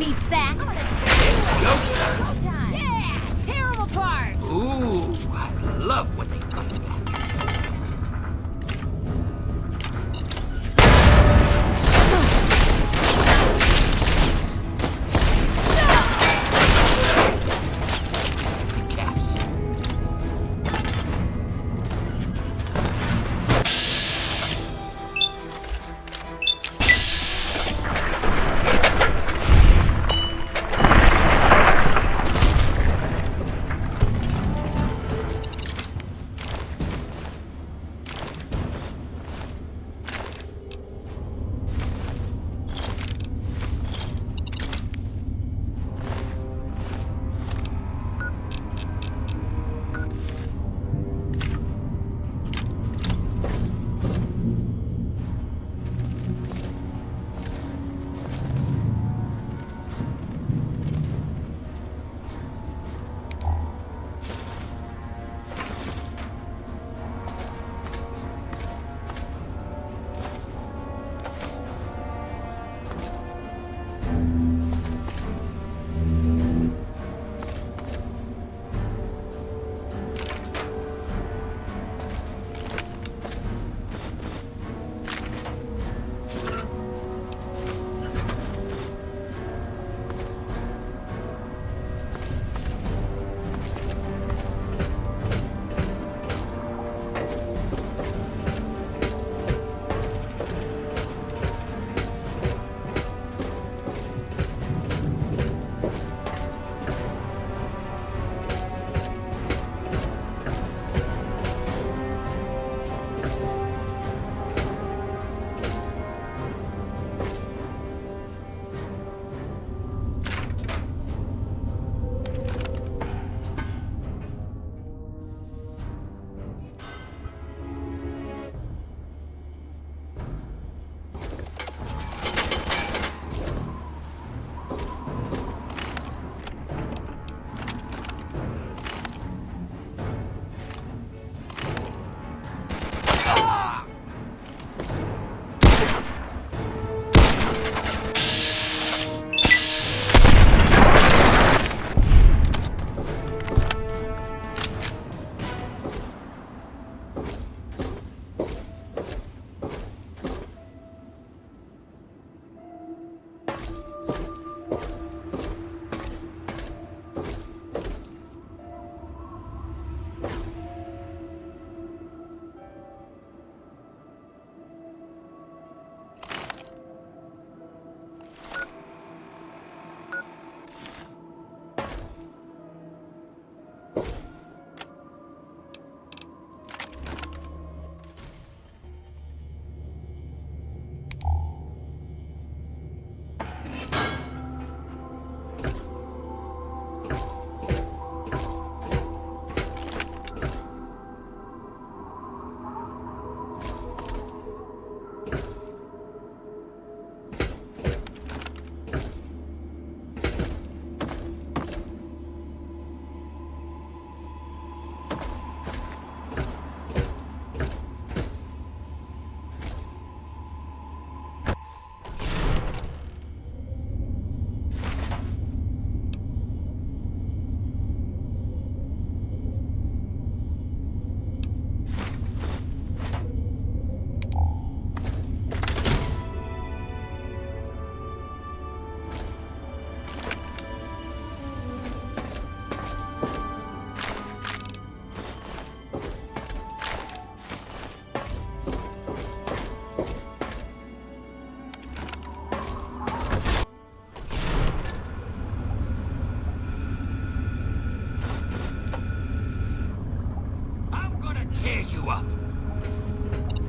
meat sack. I'm gonna Go time. Yeah, tear 'em apart. Ooh, I love when they fight back.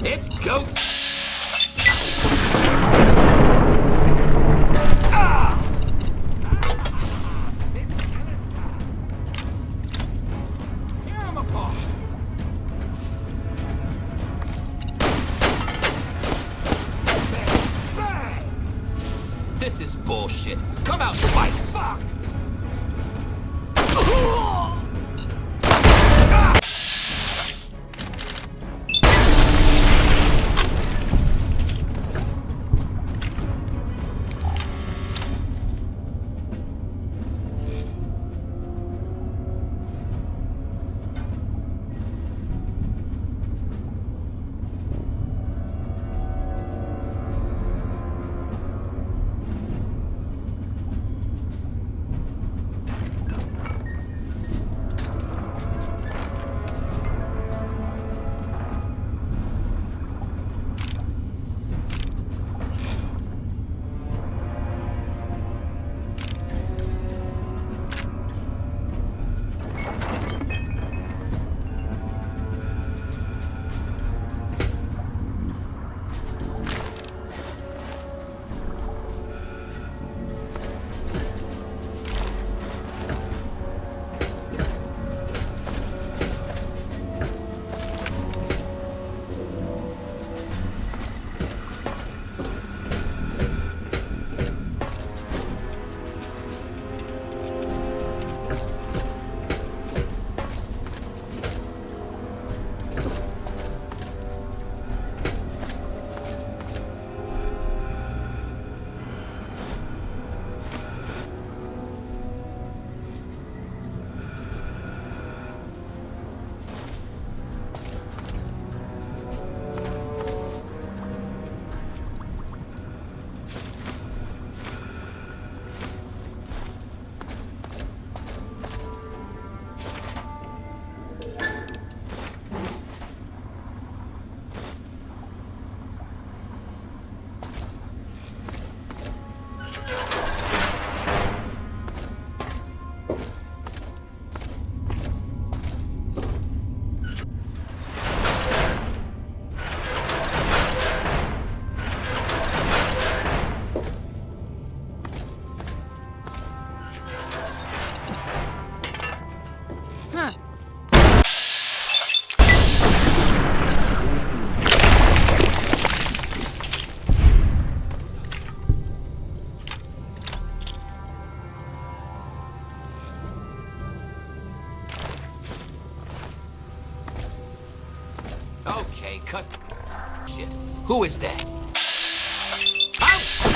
Let's go. Tear 'em apart. This is bullshit. Come out and fight. Fuck. ain't cut shit. Who is that? Out!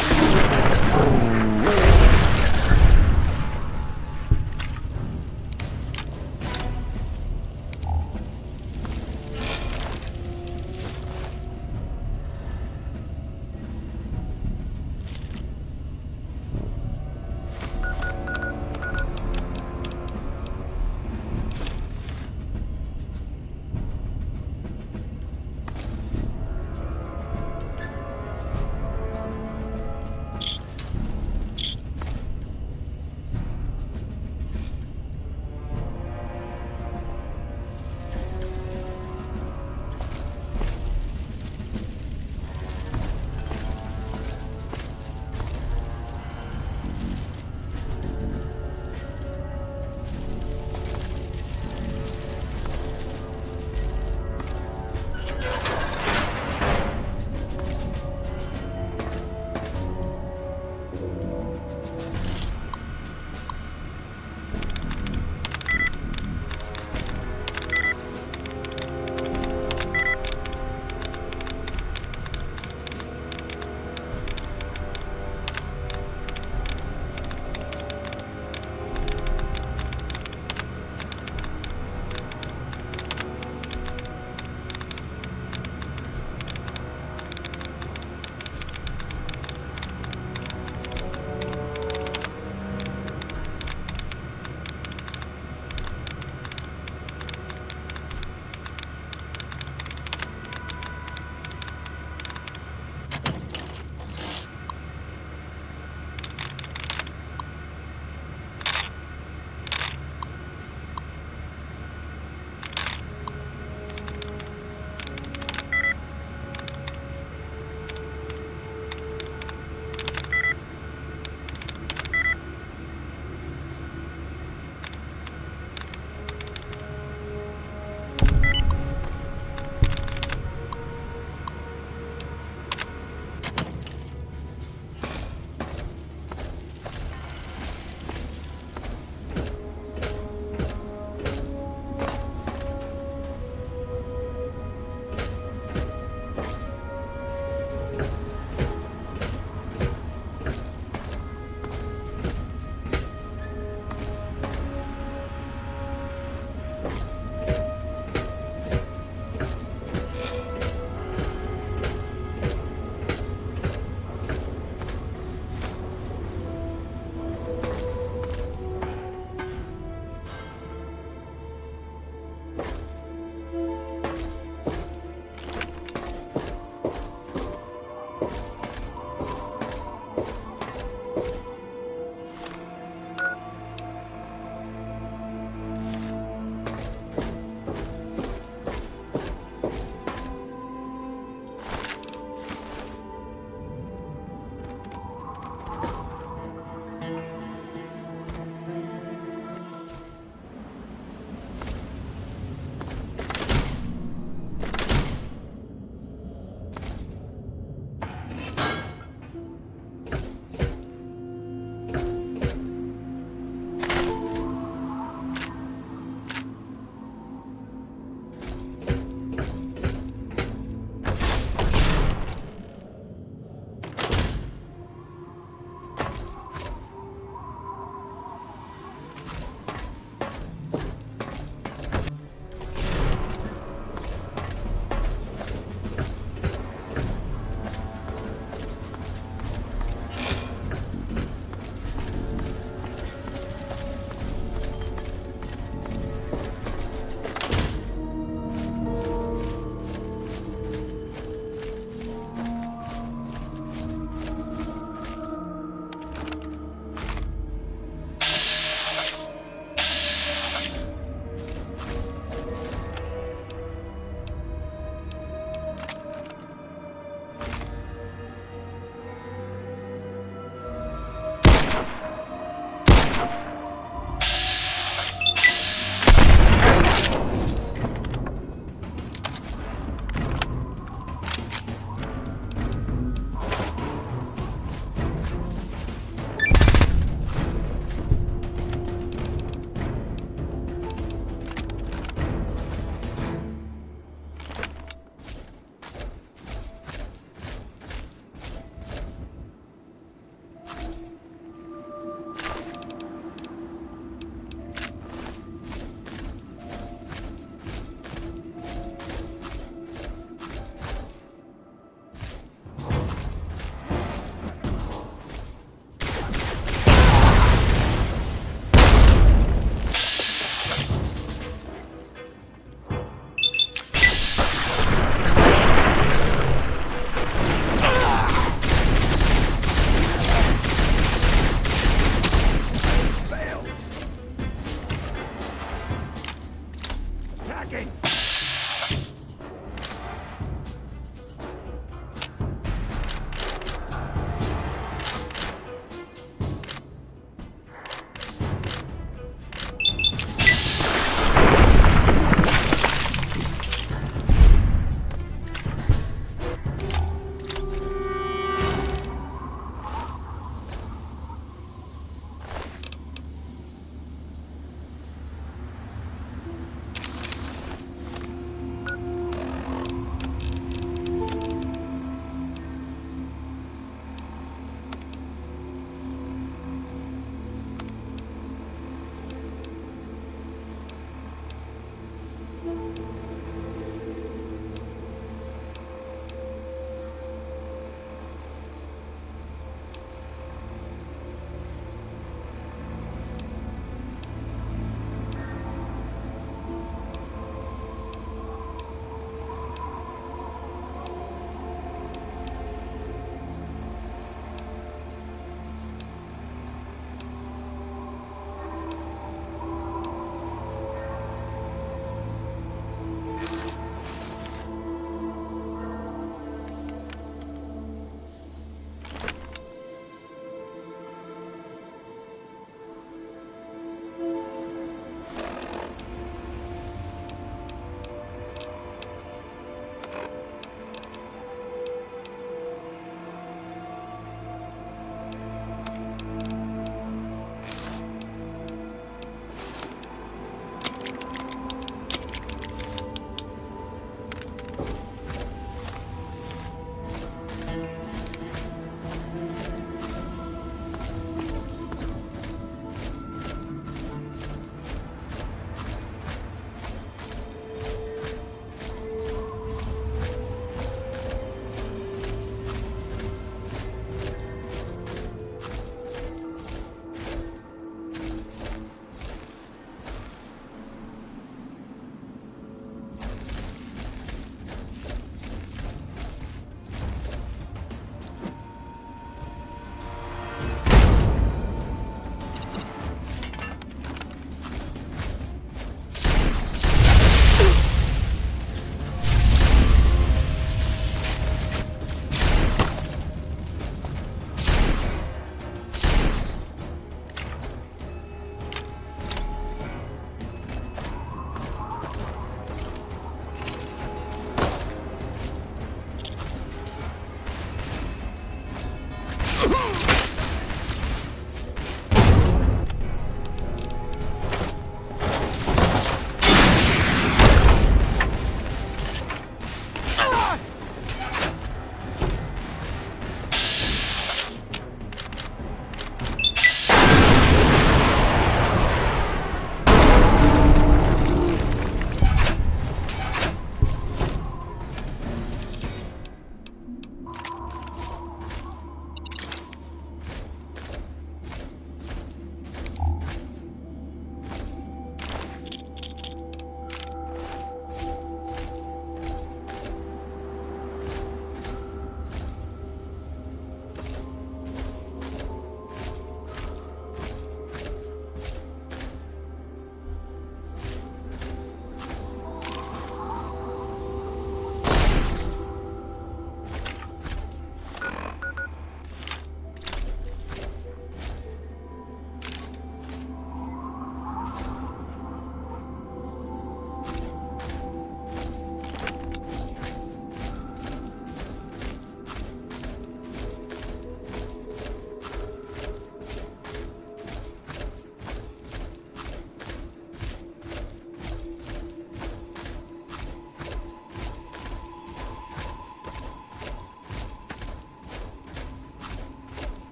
lagging!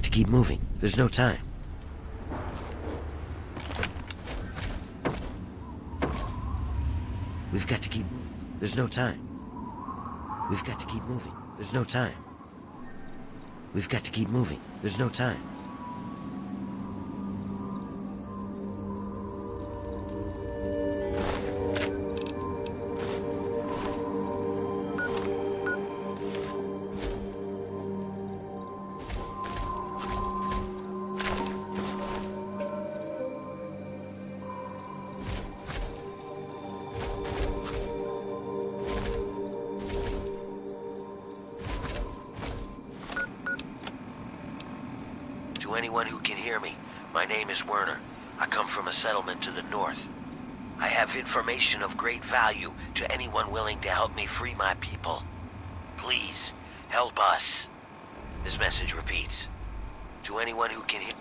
to keep moving. There's no time. We've got to keep moving. There's no time. We've got to keep moving. There's no time. We've got to keep moving. There's no time. To anyone who can hear me, my name is Werner. I come from a settlement to the north. I have information of great value to anyone willing to help me free my people. Please, help us. This message repeats. To anyone who can hear...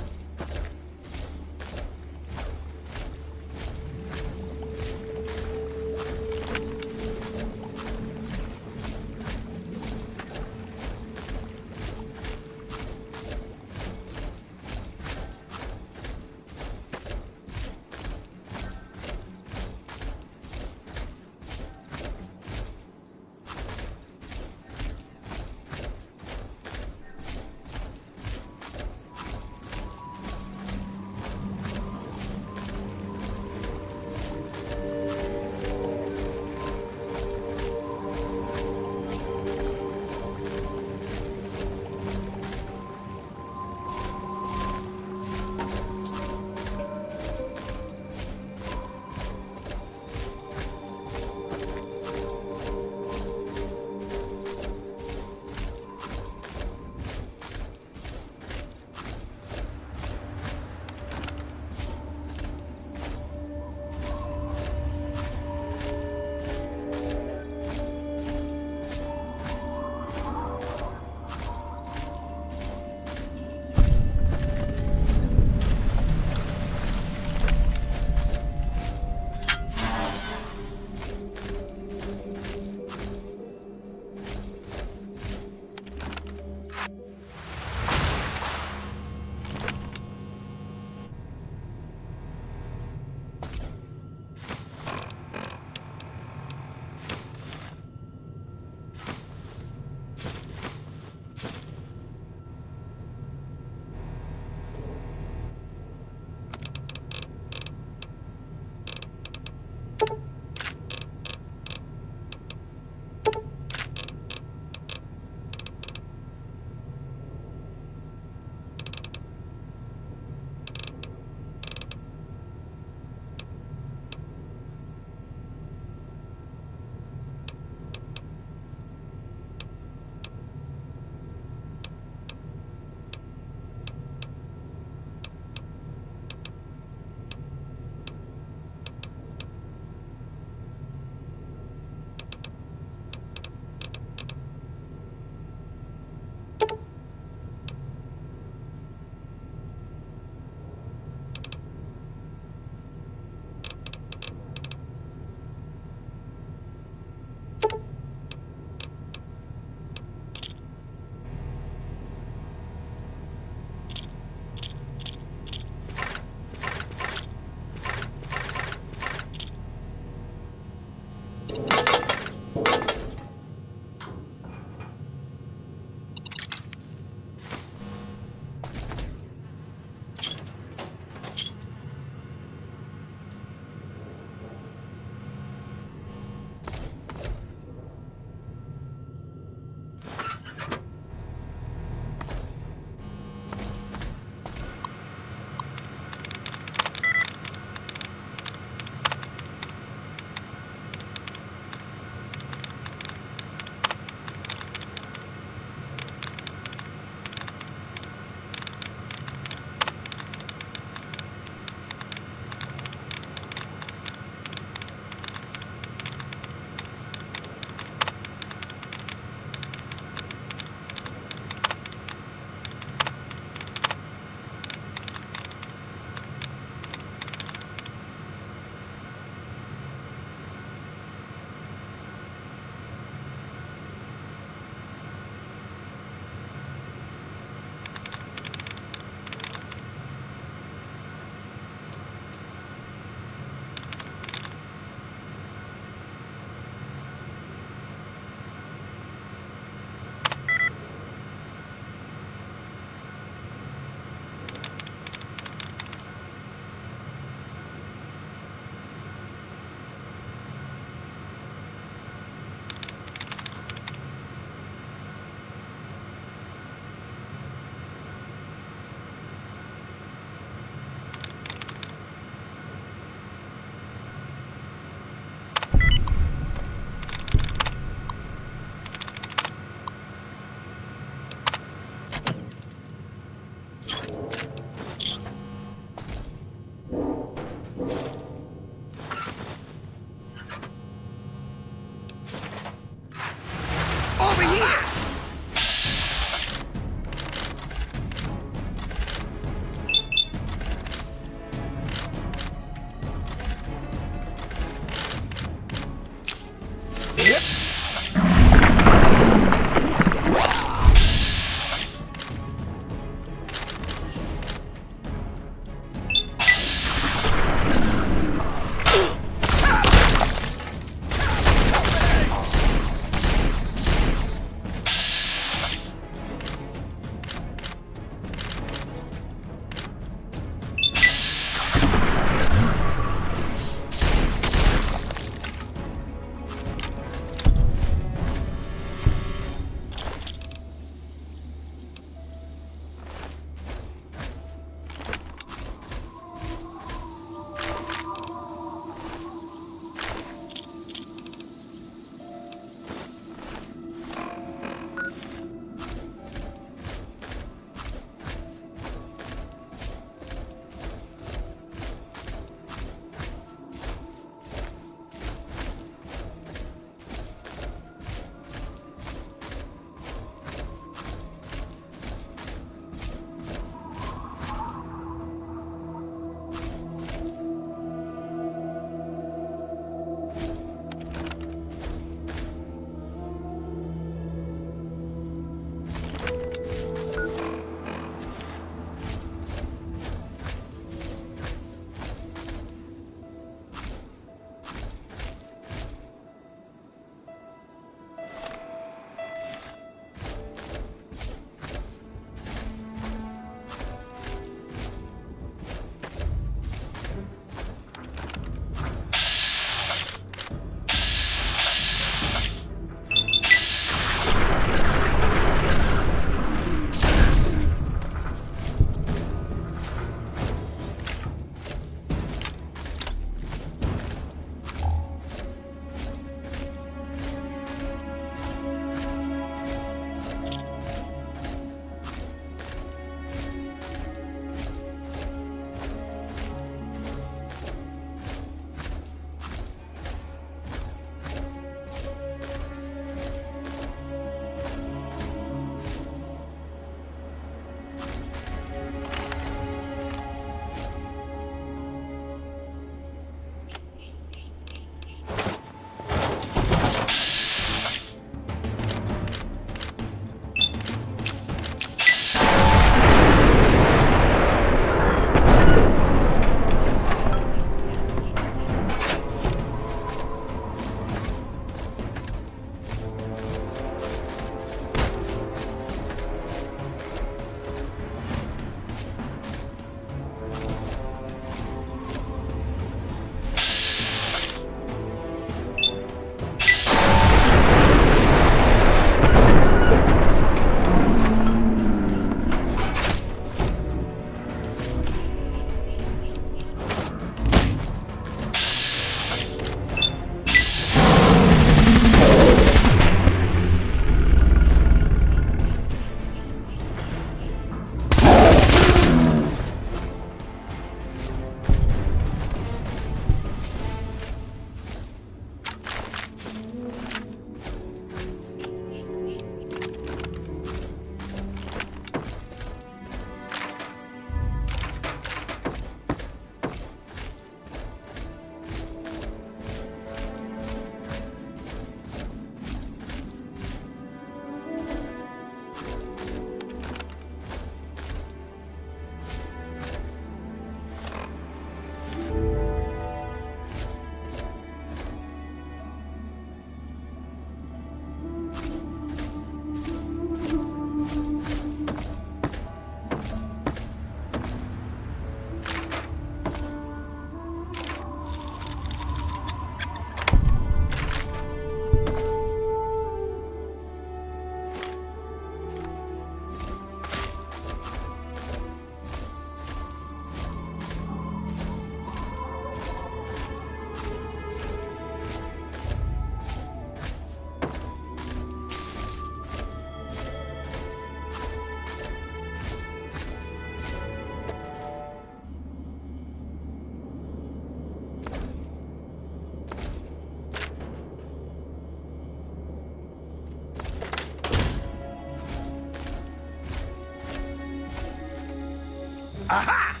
Aha!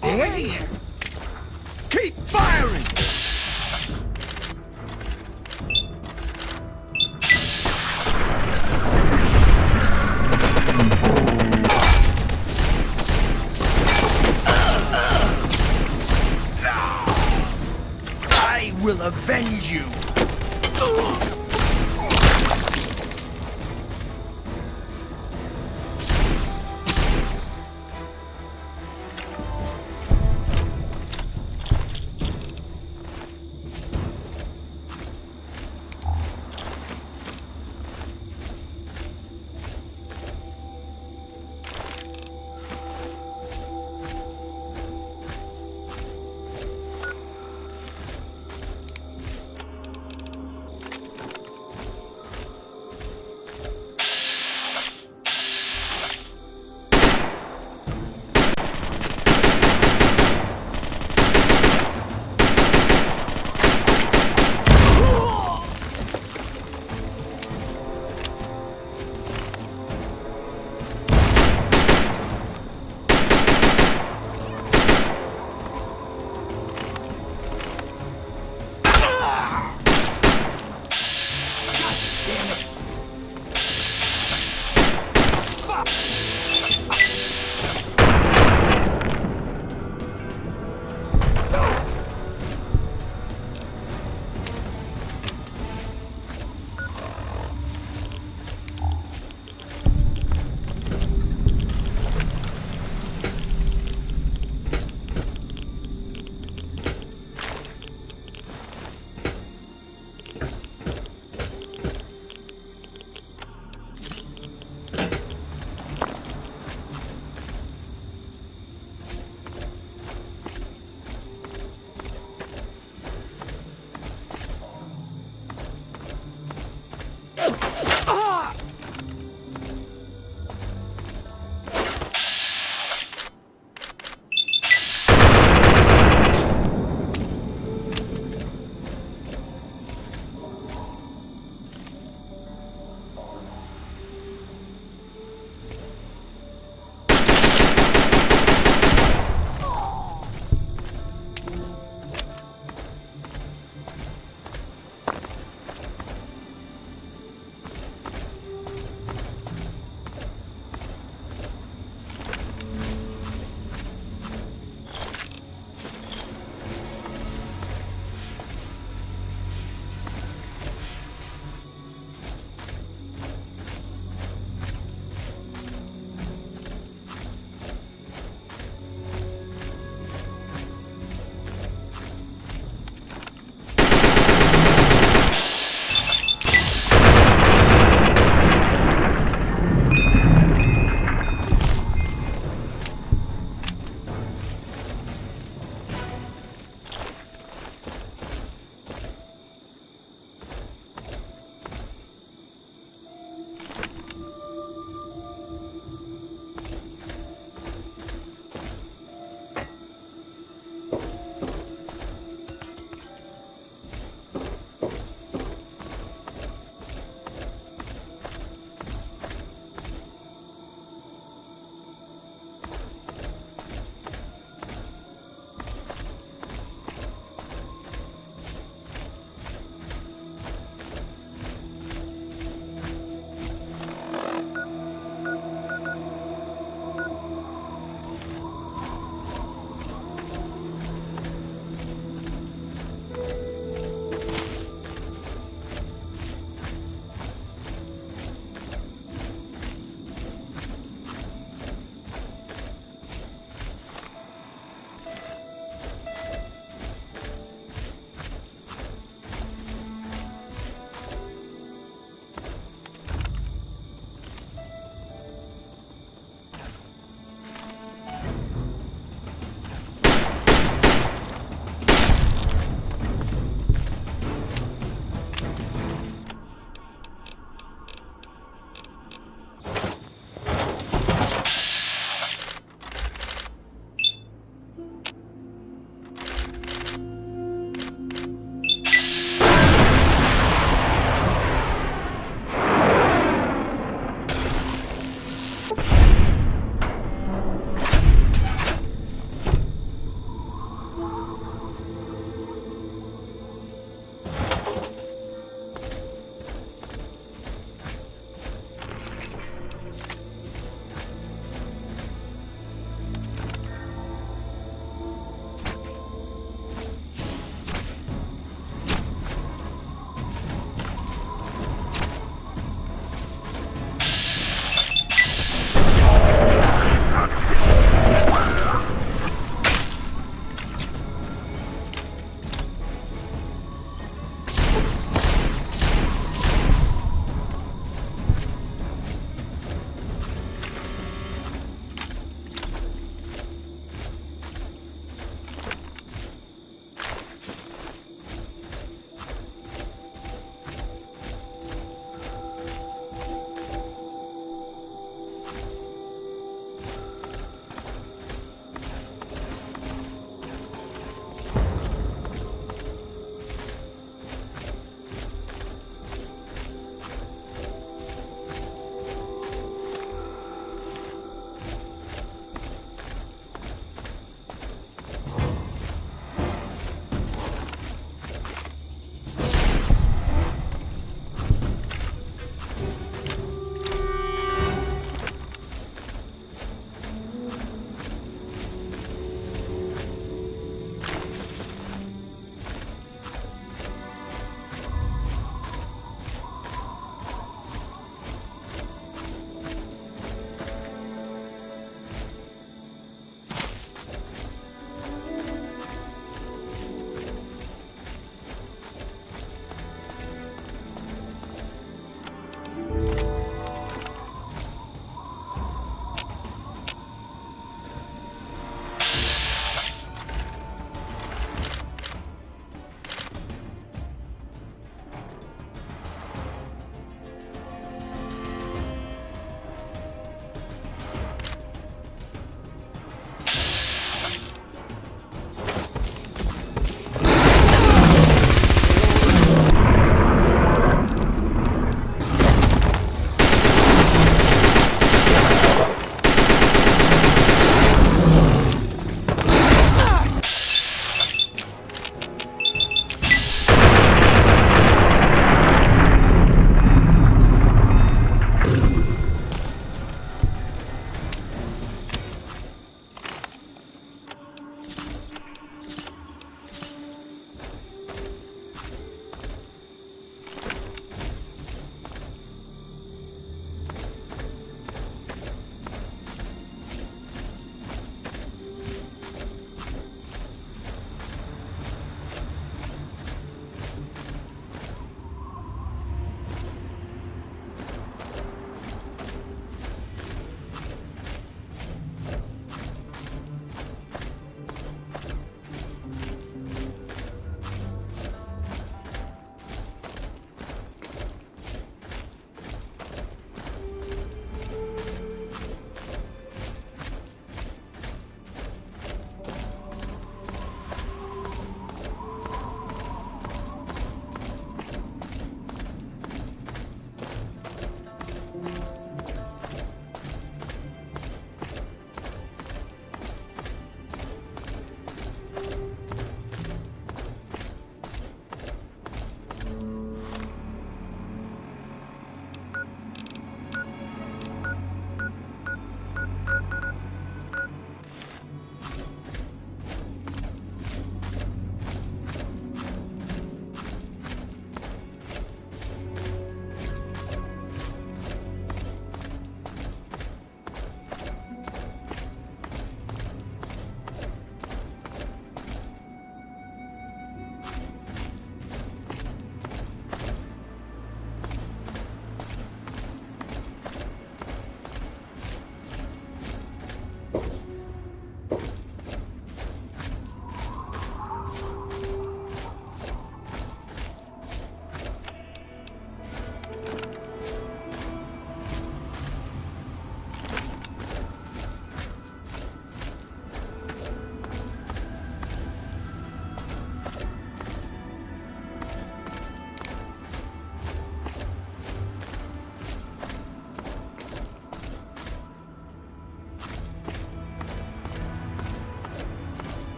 Hey! Keep firing! I will avenge you!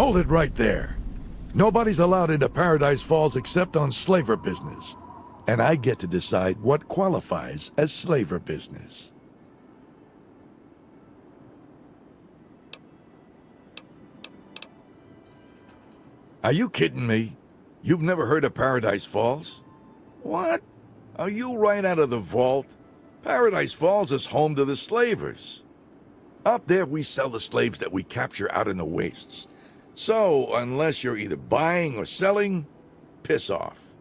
Hold it right there. Nobody's allowed into Paradise Falls except on slaver business. And I get to decide what qualifies as slaver business. Are you kidding me? You've never heard of Paradise Falls? What? Are you right out of the vault? Paradise Falls is home to the slavers. Up there we sell the slaves that we capture out in the wastes. So, unless you're either buying or selling, piss off.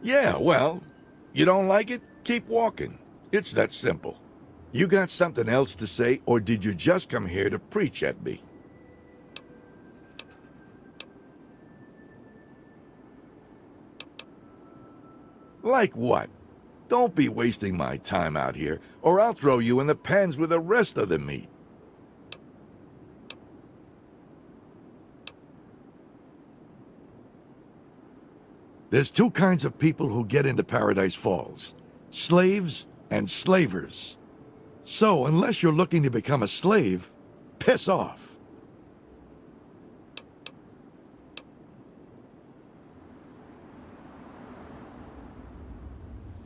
Yeah, well, you don't like it? Keep walking. It's that simple. You got something else to say, or did you just come here to preach at me? Like what? Don't be wasting my time out here, or I'll throw you in the pens with the rest of the meat. There's two kinds of people who get into Paradise Falls. Slaves and slavers. So, unless you're looking to become a slave, piss off.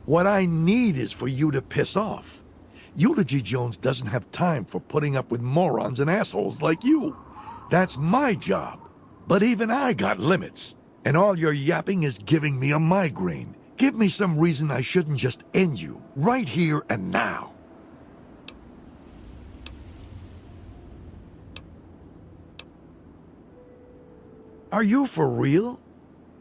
What I need is for you to piss off. Eulogy Jones doesn't have time for putting up with morons and assholes like you. That's my job. But even I got limits. And all your yapping is giving me a migraine. Give me some reason I shouldn't just end you, right here and now. Are you for real?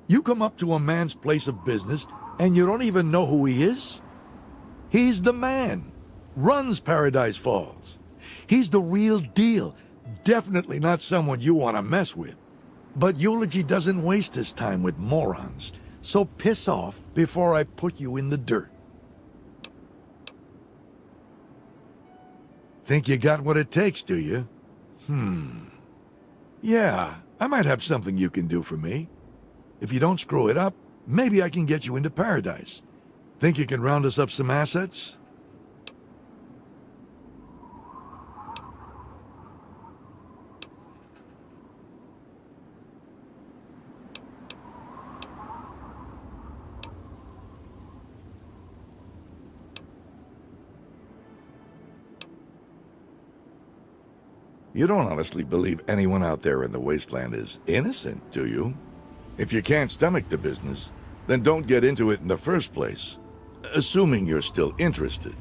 You come up to a man's place of business and you don't even know who he is? He's the man. Runs Paradise Falls. He's the real deal. Definitely not someone you want to mess with. But Eulogy doesn't waste his time with morons. So piss off before I put you in the dirt. Think you got what it takes, do you? Yeah, I might have something you can do for me. If you don't screw it up, maybe I can get you into Paradise. Think you can round us up some assets? You don't honestly believe anyone out there in the wasteland is innocent, do you? If you can't stomach the business, then don't get into it in the first place. Assuming you're still interested.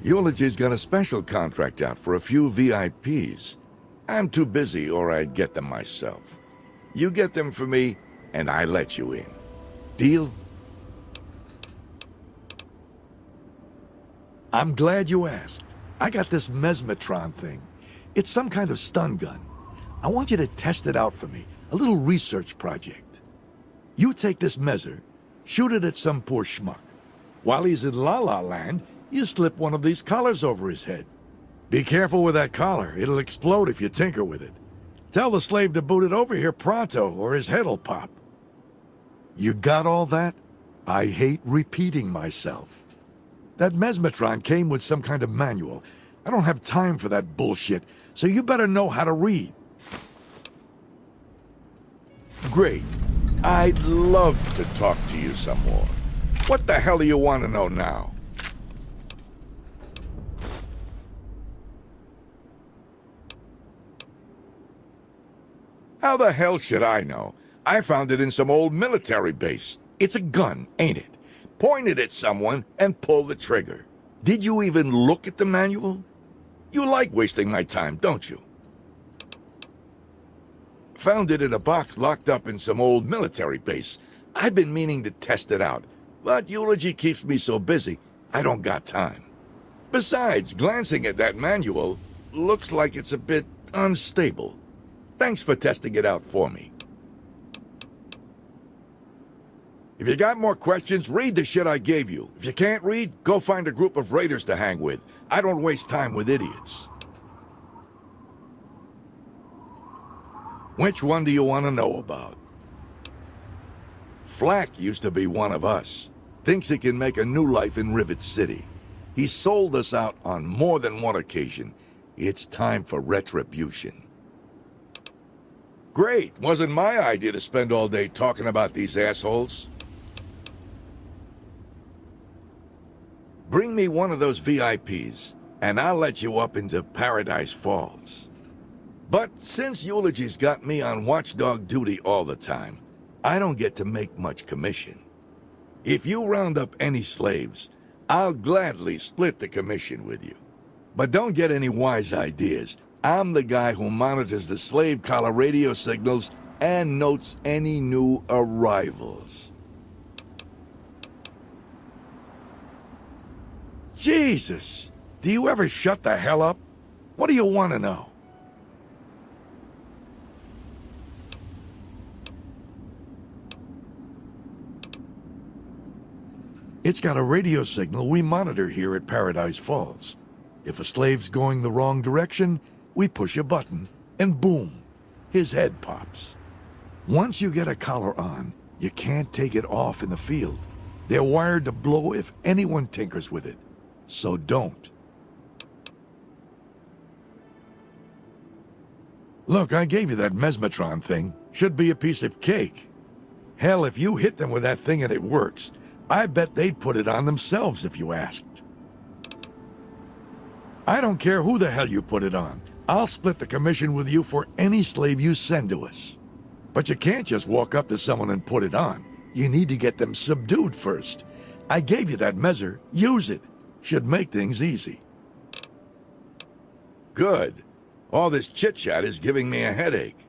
Eulogy's got a special contract out for a few VIPs. I'm too busy or I'd get them myself. You get them for me, and I let you in. Deal? I'm glad you asked. I got this mesmetron thing. It's some kind of stun gun. I want you to test it out for me. A little research project. You take this measure, shoot it at some poor schmuck. While he's in La La Land, you slip one of these collars over his head. Be careful with that collar. It'll explode if you tinker with it. Tell the slave to boot it over here pronto, or his head'll pop. You got all that? I hate repeating myself. That mesmetron came with some kind of manual. I don't have time for that bullshit, so you better know how to read. Great. I'd love to talk to you some more. What the hell do you want to know now? How the hell should I know? I found it in some old military base. It's a gun, ain't it? Point it at someone and pull the trigger. Did you even look at the manual? You like wasting my time, don't you? Found it in a box locked up in some old military base. I've been meaning to test it out, but Eulogy keeps me so busy, I don't got time. Besides, glancing at that manual, looks like it's a bit unstable. Thanks for testing it out for me. If you got more questions, read the shit I gave you. If you can't read, go find a group of raiders to hang with. I don't waste time with idiots. Which one do you want to know about? Flack used to be one of us. Thinks he can make a new life in Rivet City. He sold us out on more than one occasion. It's time for retribution. Great. Wasn't my idea to spend all day talking about these assholes. Bring me one of those VIPs, and I'll let you up into Paradise Falls. But since Eulogy's got me on watchdog duty all the time, I don't get to make much commission. If you round up any slaves, I'll gladly split the commission with you. But don't get any wise ideas. I'm the guy who monitors the slave collar radio signals and notes any new arrivals. Jesus! Do you ever shut the hell up? What do you want to know? It's got a radio signal we monitor here at Paradise Falls. If a slave's going the wrong direction, we push a button, and boom, his head pops. Once you get a collar on, you can't take it off in the field. They're wired to blow if anyone tinkers with it. So don't. Look, I gave you that mesmetron thing. Should be a piece of cake. Hell, if you hit them with that thing and it works, I bet they'd put it on themselves if you asked. I don't care who the hell you put it on. I'll split the commission with you for any slave you send to us. But you can't just walk up to someone and put it on. You need to get them subdued first. I gave you that measure. Use it. Should make things easy. Good. All this chit-chat is giving me a headache.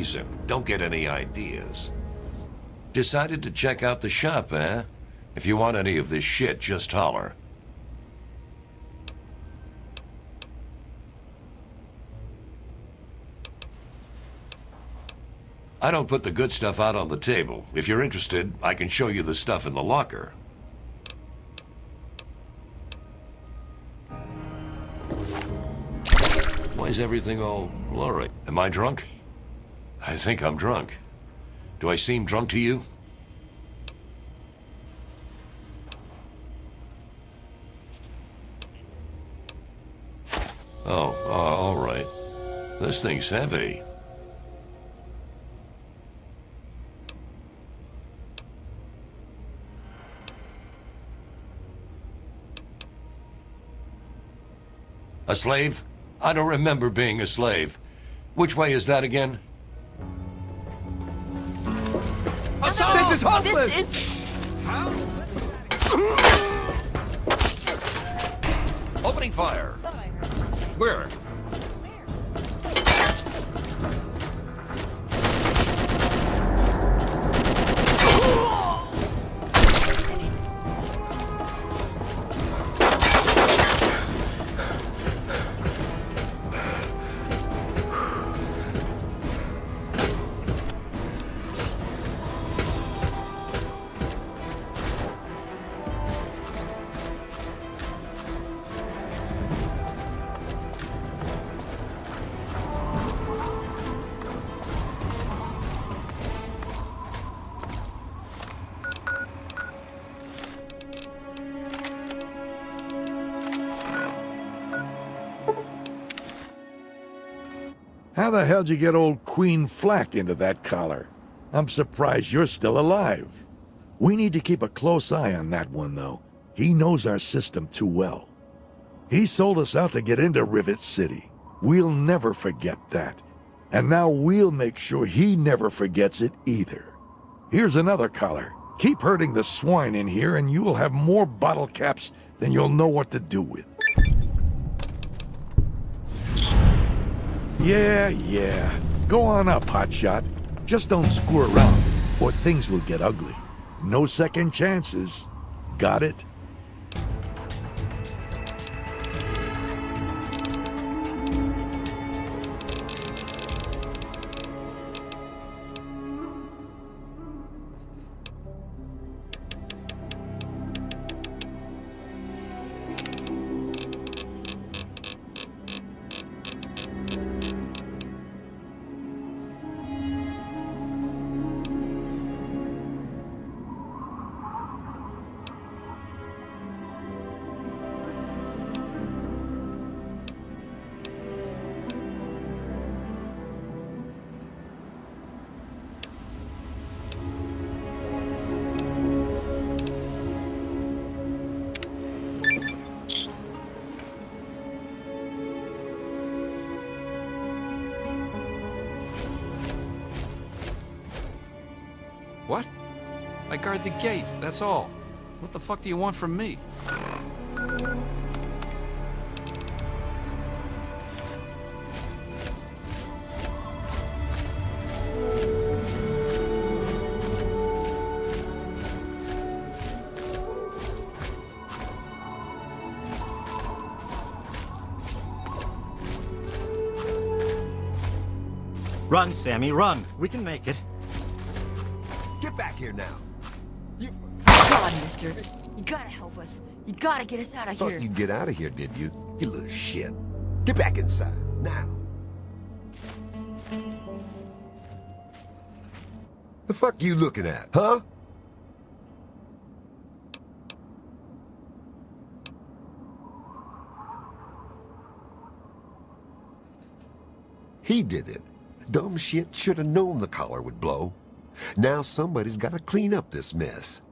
reason. Don't get any ideas. Decided to check out the shop, eh? If you want any of this shit, just holler. I don't put the good stuff out on the table. If you're interested, I can show you the stuff in the locker. Why is everything all blurry? Am I drunk? I think I'm drunk. Do I seem drunk to you? Oh, all right. This thing's heavy. A slave? I don't remember being a slave. Which way is that again? This is hustlers! This is... Opening fire. Where? How the hell'd you get old Queen Flack into that collar? I'm surprised you're still alive. We need to keep a close eye on that one, though. He knows our system too well. He sold us out to get into Rivet City. We'll never forget that. And now we'll make sure he never forgets it either. Here's another collar. Keep herding the swine in here and you will have more bottle caps than you'll know what to do with. Yeah. Go on up, hotshot. Just don't screw around, or things will get ugly. No second chances. Got it? What? I guard the gate, that's all. What the fuck do you want from me? Run, Sammy, run. We can make it. Get back here now. You God, mister. You gotta help us. You gotta get us out of thought here. you'd get out of here, did you? You little shit. Get back inside, now. The fuck you looking at, huh? He did it. Dumb shit should have known the collar would blow. Now somebody's got to clean up this mess.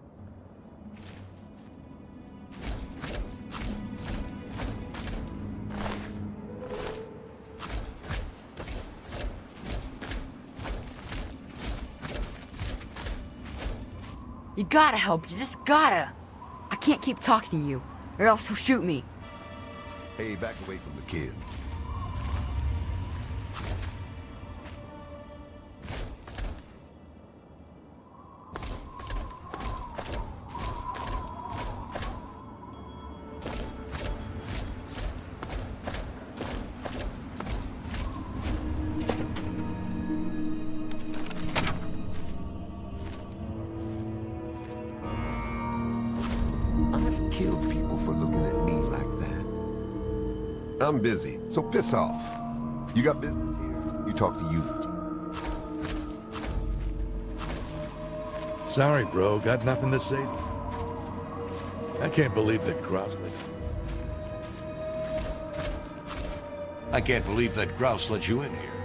You gotta help. You just gotta. I can't keep talking to you, or else he'll shoot me. Hey, back away from the kid. kill people for looking at me like that. I'm busy, so piss off. You got business here? You talk to Unity. Sorry, bro. Got nothing to say. I can't believe that Grouse I can't believe that grouse let you in here.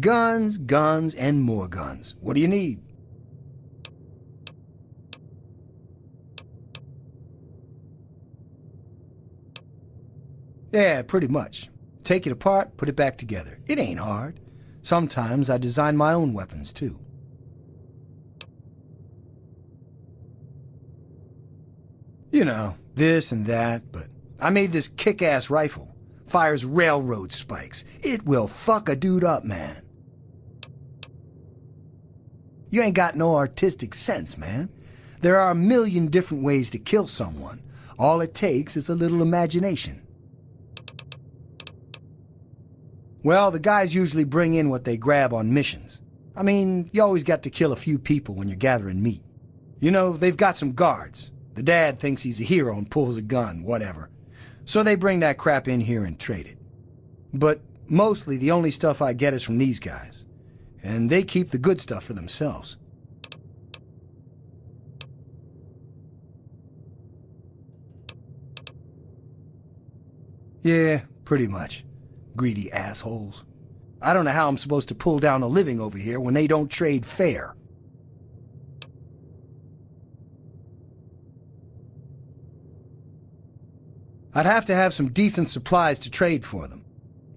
Guns, guns, and more guns. What do you need? Yeah, pretty much. Take it apart, put it back together. It ain't hard. Sometimes I design my own weapons, too. You know, this and that, but I made this kick-ass rifle. Fires railroad spikes. It will fuck a dude up, man. You ain't got no artistic sense, man. There are a million different ways to kill someone. All it takes is a little imagination. Well, the guys usually bring in what they grab on missions. I mean, you always got to kill a few people when you're gathering meat. You know, they've got some guards. The dad thinks he's a hero and pulls a gun, whatever. So they bring that crap in here and trade it. But mostly the only stuff I get is from these guys. And they keep the good stuff for themselves. Yeah, pretty much. Greedy assholes. I don't know how I'm supposed to pull down a living over here when they don't trade fair. I'd have to have some decent supplies to trade for them.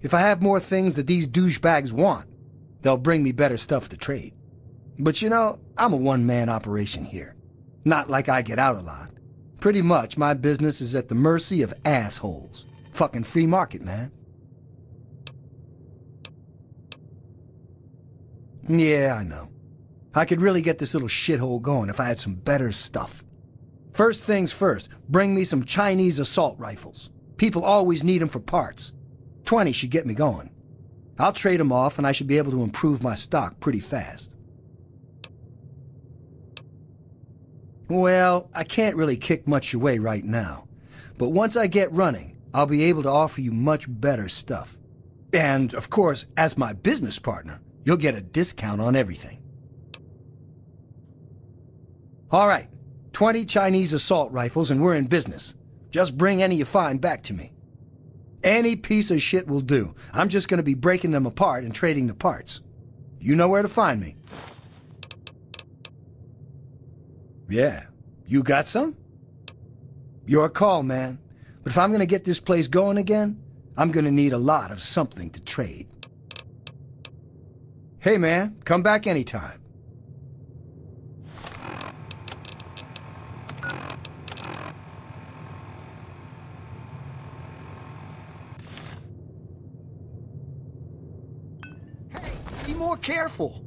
If I have more things that these douchebags want, they'll bring me better stuff to trade. But you know, I'm a one-man operation here. Not like I get out a lot. Pretty much my business is at the mercy of assholes. Fucking free market, man. Yeah, I know. I could really get this little shithole going if I had some better stuff. First things first, bring me some Chinese assault rifles. People always need them for parts. 20 should get me going. I'll trade them off and I should be able to improve my stock pretty fast. Well, I can't really kick much your way right now. But once I get running, I'll be able to offer you much better stuff. And, of course, as my business partner, you'll get a discount on everything. All right, 20 Chinese assault rifles and we're in business. Just bring any you find back to me. Any piece of shit will do. I'm just going to be breaking them apart and trading the parts. You know where to find me. Yeah, you got some? Your call, man. But if I'm going to get this place going again, I'm going to need a lot of something to trade. Hey, man, come back anytime. Hey, be more careful.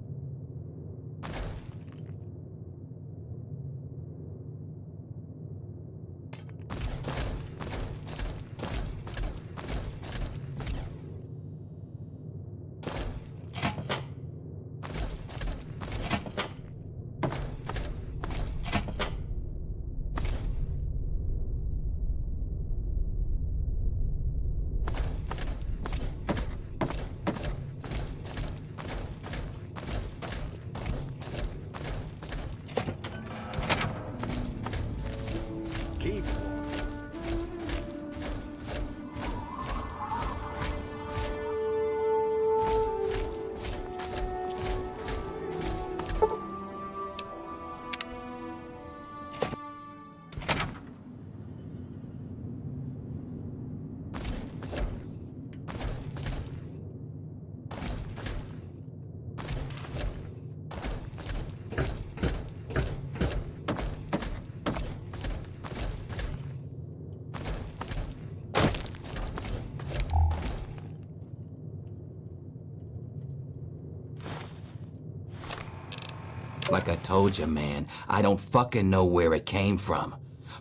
Like I told you, man, I don't fucking know where it came from.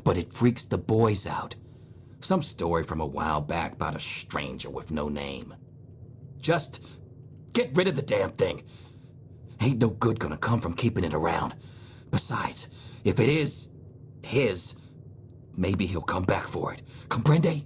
But it freaks the boys out. Some story from a while back about a stranger with no name. Just get rid of the damn thing. Ain't no good gonna come from keeping it around. Besides, if it is his, maybe he'll come back for it. Comprende?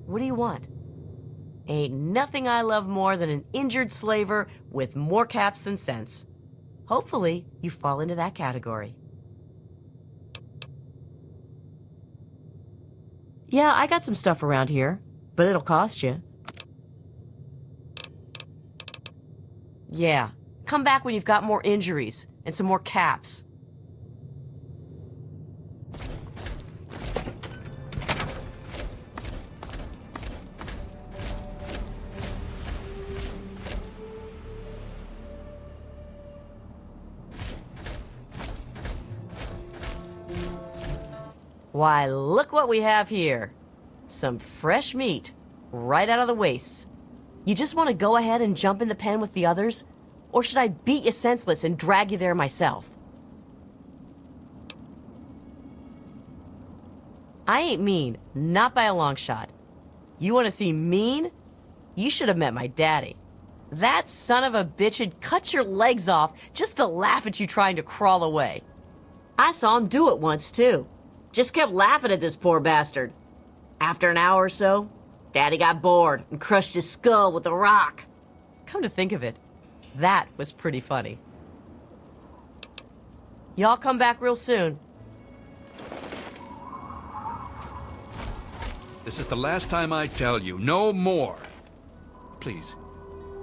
What do you want? Ain't nothing I love more than an injured slaver with more caps than sense. Hopefully, you fall into that category. Yeah, I got some stuff around here, but it'll cost you. Yeah, come back when you've got more injuries and some more caps. Why, look what we have here. Some fresh meat, right out of the wastes. You just want to go ahead and jump in the pen with the others? Or should I beat you senseless and drag you there myself? I ain't mean, not by a long shot. You want to see mean? You should have met my daddy. That son of a bitch had cut your legs off just to laugh at you trying to crawl away. I saw him do it once, too. Just kept laughing at this poor bastard. After an hour or so, Daddy got bored and crushed his skull with a rock. Come to think of it, that was pretty funny. Y'all come back real soon. This is the last time I tell you, no more. Please.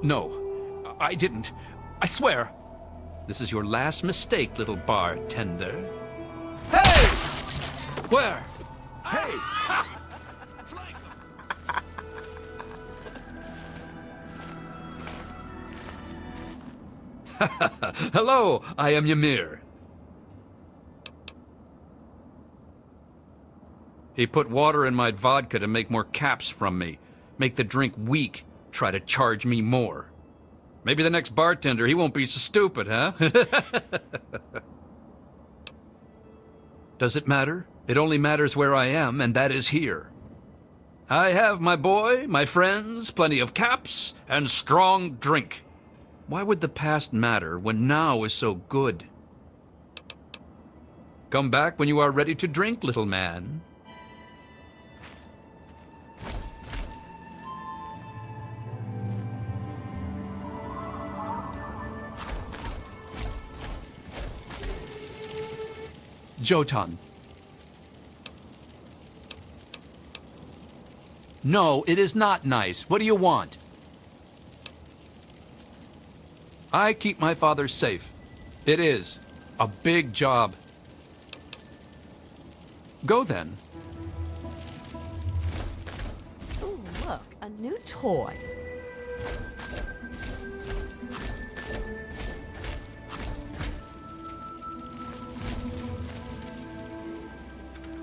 No, I didn't. I swear. This is your last mistake, little bartender. Hey! Where? Hey! Hello, I am Ymir. He put water in my vodka to make more caps from me, make the drink weak, try to charge me more. Maybe the next bartender, he won't be so stupid, huh? Does it matter? It only matters where I am, and that is here. I have my boy, my friends, plenty of caps, and strong drink. Why would the past matter when now is so good? Come back when you are ready to drink, little man. Jotan. No, it is not nice. What do you want? I keep my father safe. It is a big job. Go then. Ooh, look, a new toy.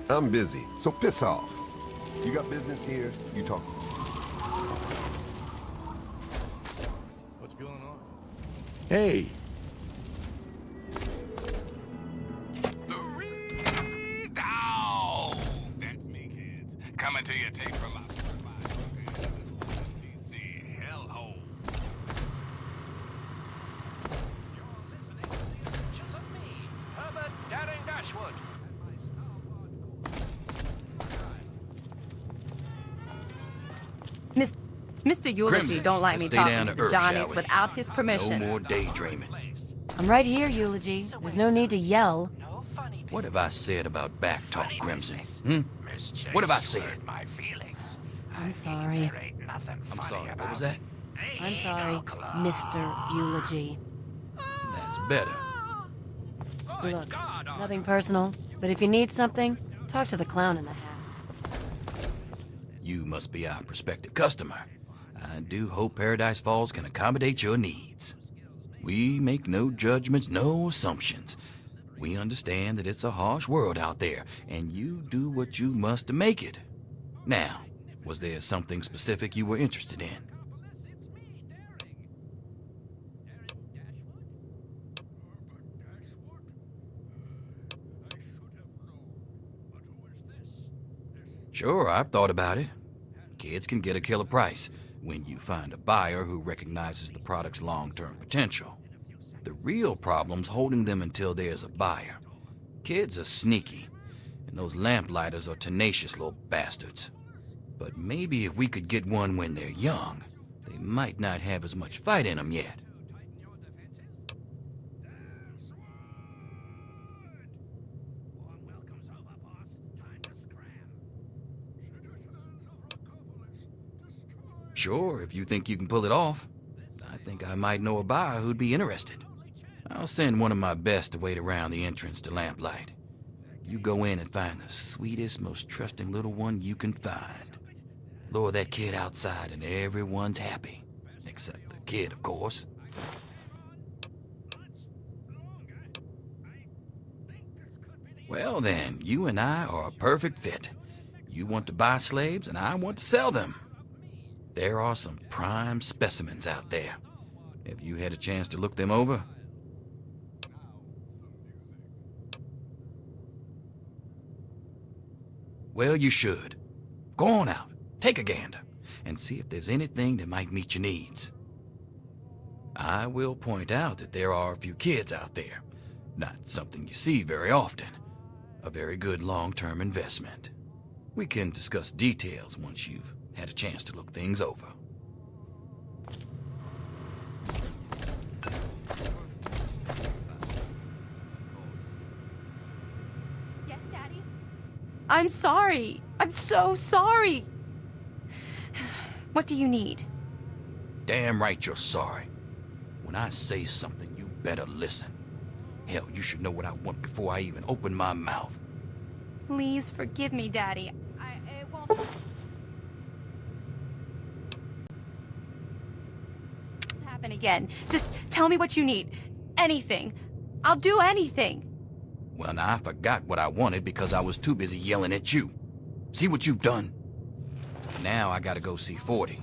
I'm busy, so piss off. You got business here, you talk. What's going on? Hey! Dog! That's me, kids. Coming to you tape from my DC hellhole. You're listening to the adventures of me, Herbert Daring Dashwood. Mr. Eulogy Crimson, don't like me stay talking down to to the earth, Johnnies shall we? without his permission. No more daydreaming. I'm right here, Eulogy. There's no need to yell. What have I said about backtalk, Crimson? What have I said? I'm sorry. I'm sorry, what was that? I'm sorry, Mr. Eulogy. That's better. Look, nothing personal, but if you need something, talk to the clown in the hat. You must be our prospective customer. I do hope Paradise Falls can accommodate your needs. We make no judgments, no assumptions. We understand that it's a harsh world out there, and you do what you must to make it. Now, was there something specific you were interested in? Sure, I've thought about it. Kids can get a killer price when you find a buyer who recognizes the product's long-term potential. The real problem's holding them until there's a buyer. Kids are sneaky, and those lamplighters are tenacious little bastards. But maybe if we could get one when they're young, they might not have as much fight in them yet. Sure, if you think you can pull it off. I think I might know a buyer who'd be interested. I'll send one of my best to wait around the entrance to Lamplight. You go in and find the sweetest, most trusting little one you can find. Lure that kid outside and everyone's happy. Except the kid, of course. Well then, you and I are a perfect fit. You want to buy slaves and I want to sell them. There are some prime specimens out there. Have you had a chance to look them over? Well, you should. Go on out, take a gander, and see if there's anything that might meet your needs. I will point out that there are a few kids out there. Not something you see very often. A very good long-term investment. We can discuss details once you've had a chance to look things over. Yes, Daddy? I'm sorry. I'm so sorry. What do you need? Damn right you're sorry. When I say something, you better listen. Hell, you should know what I want before I even open my mouth. Please forgive me, Daddy. It won't happen again. Just tell me what you need. Anything. I'll do anything. Well, now I forgot what I wanted because I was too busy yelling at you. See what you've done? Now I gotta go see 40.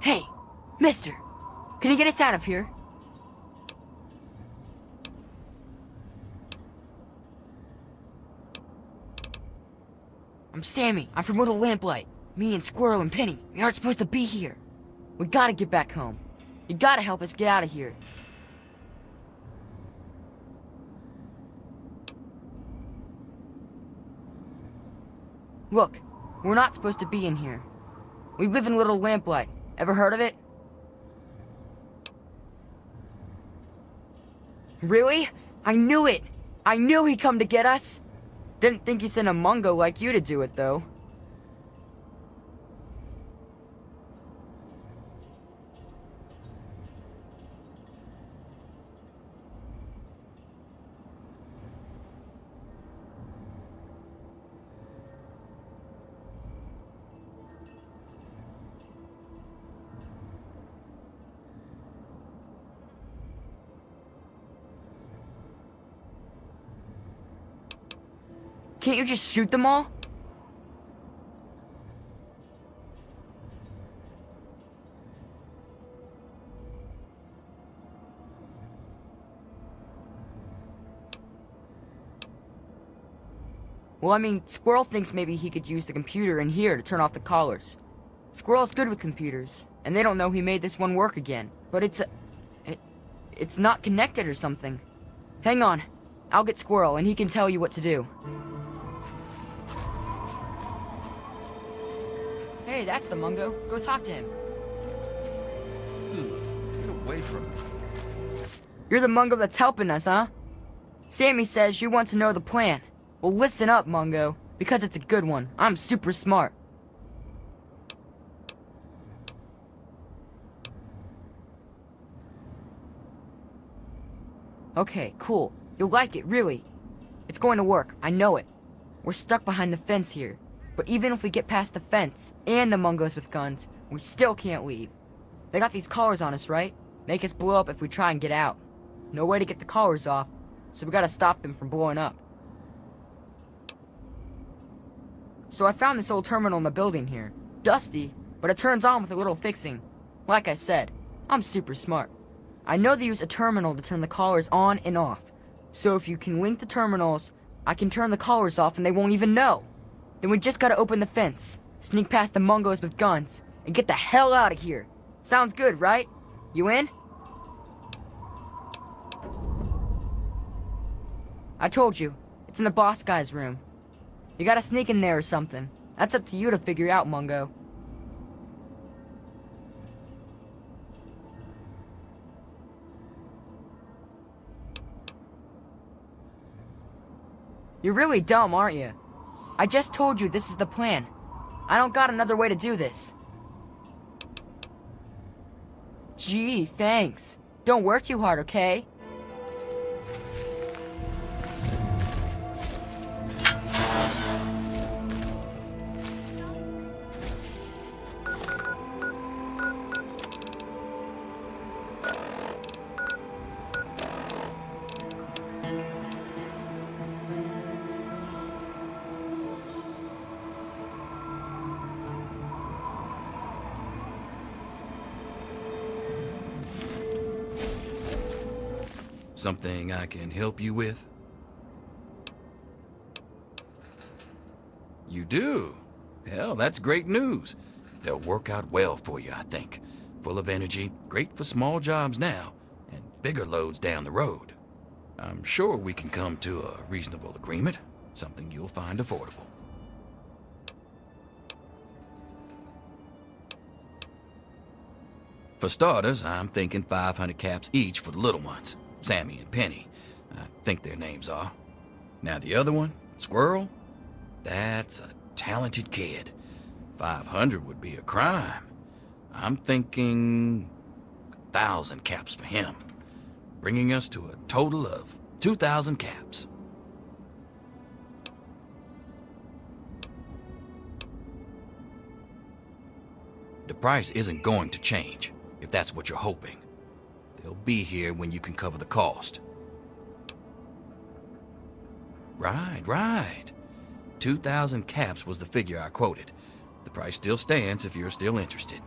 Hey, mister, can you get us out of here? I'm Sammy. I'm from Little Lamplight. Me and Squirrel and Penny. We aren't supposed to be here. We gotta get back home. You gotta help us get out of here. Look, we're not supposed to be in here. We live in Little Lamplight. Ever heard of it? Really? I knew it! I knew he'd come to get us! Didn't think he sent a Mungo like you to do it, though. Can't you just shoot them all? Well, I mean, Squirrel thinks maybe he could use the computer in here to turn off the collars. Squirrel's good with computers, and they don't know he made this one work again. But it's not connected or something. Hang on. I'll get Squirrel, and he can tell you what to do. Hey, that's the Mungo. Go talk to him. Get away from me. You're the Mungo that's helping us, huh? Sammy says you want to know the plan. Well, listen up, Mungo, because it's a good one. I'm super smart. Okay, cool. You'll like it, really. It's going to work, I know it. We're stuck behind the fence here. But even if we get past the fence and the Mungos with guns, we still can't leave. They got these collars on us, right? Make us blow up if we try and get out. No way to get the collars off, so we gotta stop them from blowing up. So I found this old terminal in the building here. Dusty, but it turns on with a little fixing. Like I said, I'm super smart. I know they use a terminal to turn the collars on and off. So if you can link the terminals, I can turn the collars off and they won't even know. Then we just gotta open the fence, sneak past the Mungos with guns, and get the hell out of here. Sounds good, right? You in? I told you, it's in the boss guy's room. You gotta sneak in there or something. That's up to you to figure out, Mungo. You're really dumb, aren't you? I just told you this is the plan. I don't got another way to do this. Gee, thanks. Don't work too hard, okay? Something I can help you with? You do? Hell, that's great news. They'll work out well for you, I think. Full of energy, great for small jobs now, and bigger loads down the road. I'm sure we can come to a reasonable agreement, something you'll find affordable. For starters, I'm thinking 500 caps each for the little ones. Sammy and Penny, I think their names are. Now the other one, Squirrel, that's a talented kid. 500 would be a crime. I'm thinking 1,000 caps for him, bringing us to a total of 2,000 caps. The price isn't going to change, if that's what you're hoping. They'll be here when you can cover the cost. Right. 2,000 caps was the figure I quoted. The price still stands if you're still interested.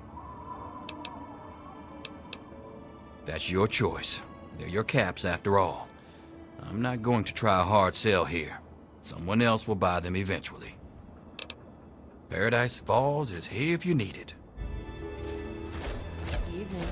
That's your choice. They're your caps after all. I'm not going to try a hard sell here. Someone else will buy them eventually. Paradise Falls is here if you need it. Evening.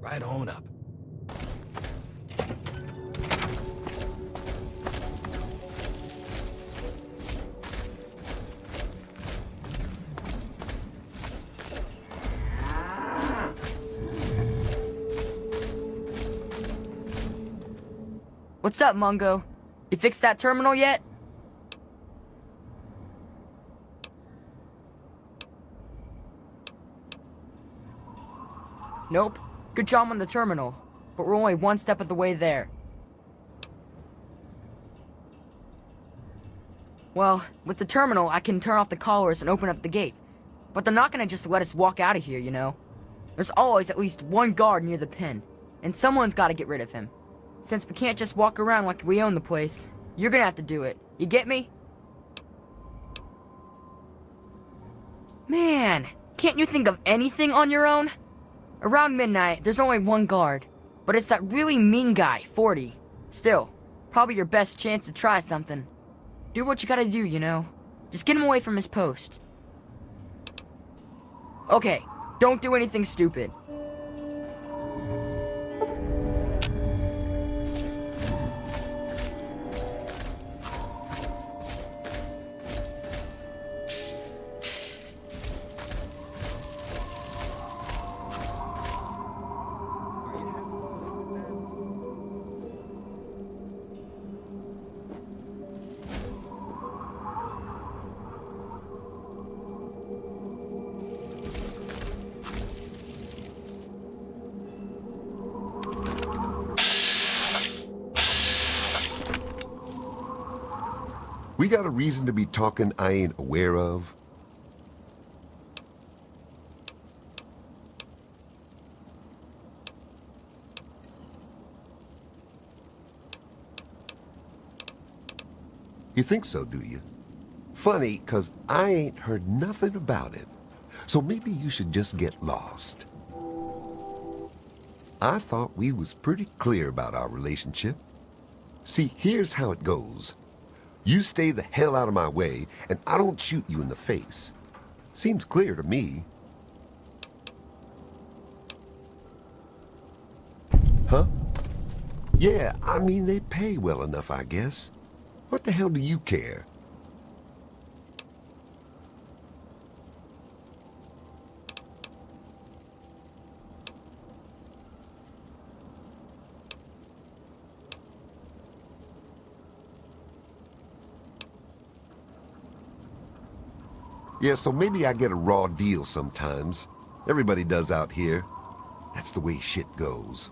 Right on up. What's up, Mungo? You fixed that terminal yet? Nope. Good job on the terminal, but we're only one step of the way there. Well, with the terminal, I can turn off the collars and open up the gate. But they're not gonna just let us walk out of here, you know? There's always at least one guard near the pen, and someone's gotta get rid of him. Since we can't just walk around like we own the place, you're gonna have to do it. You get me? Man, can't you think of anything on your own? Around midnight, there's only one guard, but it's that really mean guy, 40. Still, probably your best chance to try something. Do what you gotta do, you know? Just get him away from his post. Okay, don't do anything stupid. We got a reason to be talking I ain't aware of? You think so, do you? Funny, 'cause I ain't heard nothing about it. So maybe you should just get lost. I thought we was pretty clear about our relationship. See, here's how it goes. You stay the hell out of my way, and I don't shoot you in the face. Seems clear to me. Huh? Yeah, I mean, they pay well enough, I guess. What the hell do you care? Yeah, so maybe I get a raw deal sometimes. Everybody does out here. That's the way shit goes.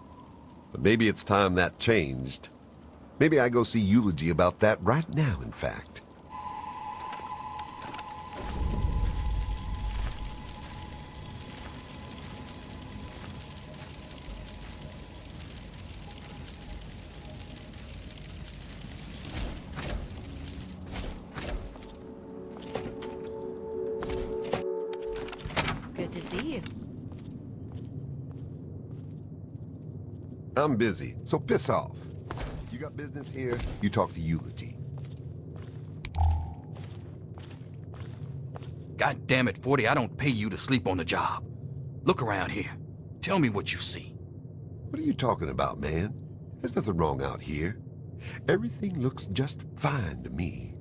But maybe it's time that changed. Maybe I go see Eulogy about that right now, in fact. Good to see you. I'm busy, so piss off. You got business here, you talk to Eulogy. God damn it, 40, I don't pay you to sleep on the job. Look around here. Tell me what you see. What are you talking about, man? There's nothing wrong out here. Everything looks just fine to me.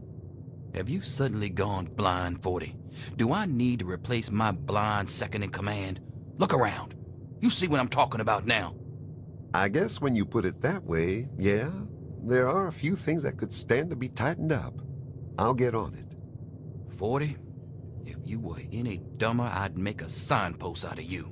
Have you suddenly gone blind, 40? Do I need to replace my blind second in command? Look around. You see what I'm talking about now? I guess when you put it that way, yeah, there are a few things that could stand to be tightened up. I'll get on it. 40, if you were any dumber, I'd make a signpost out of you.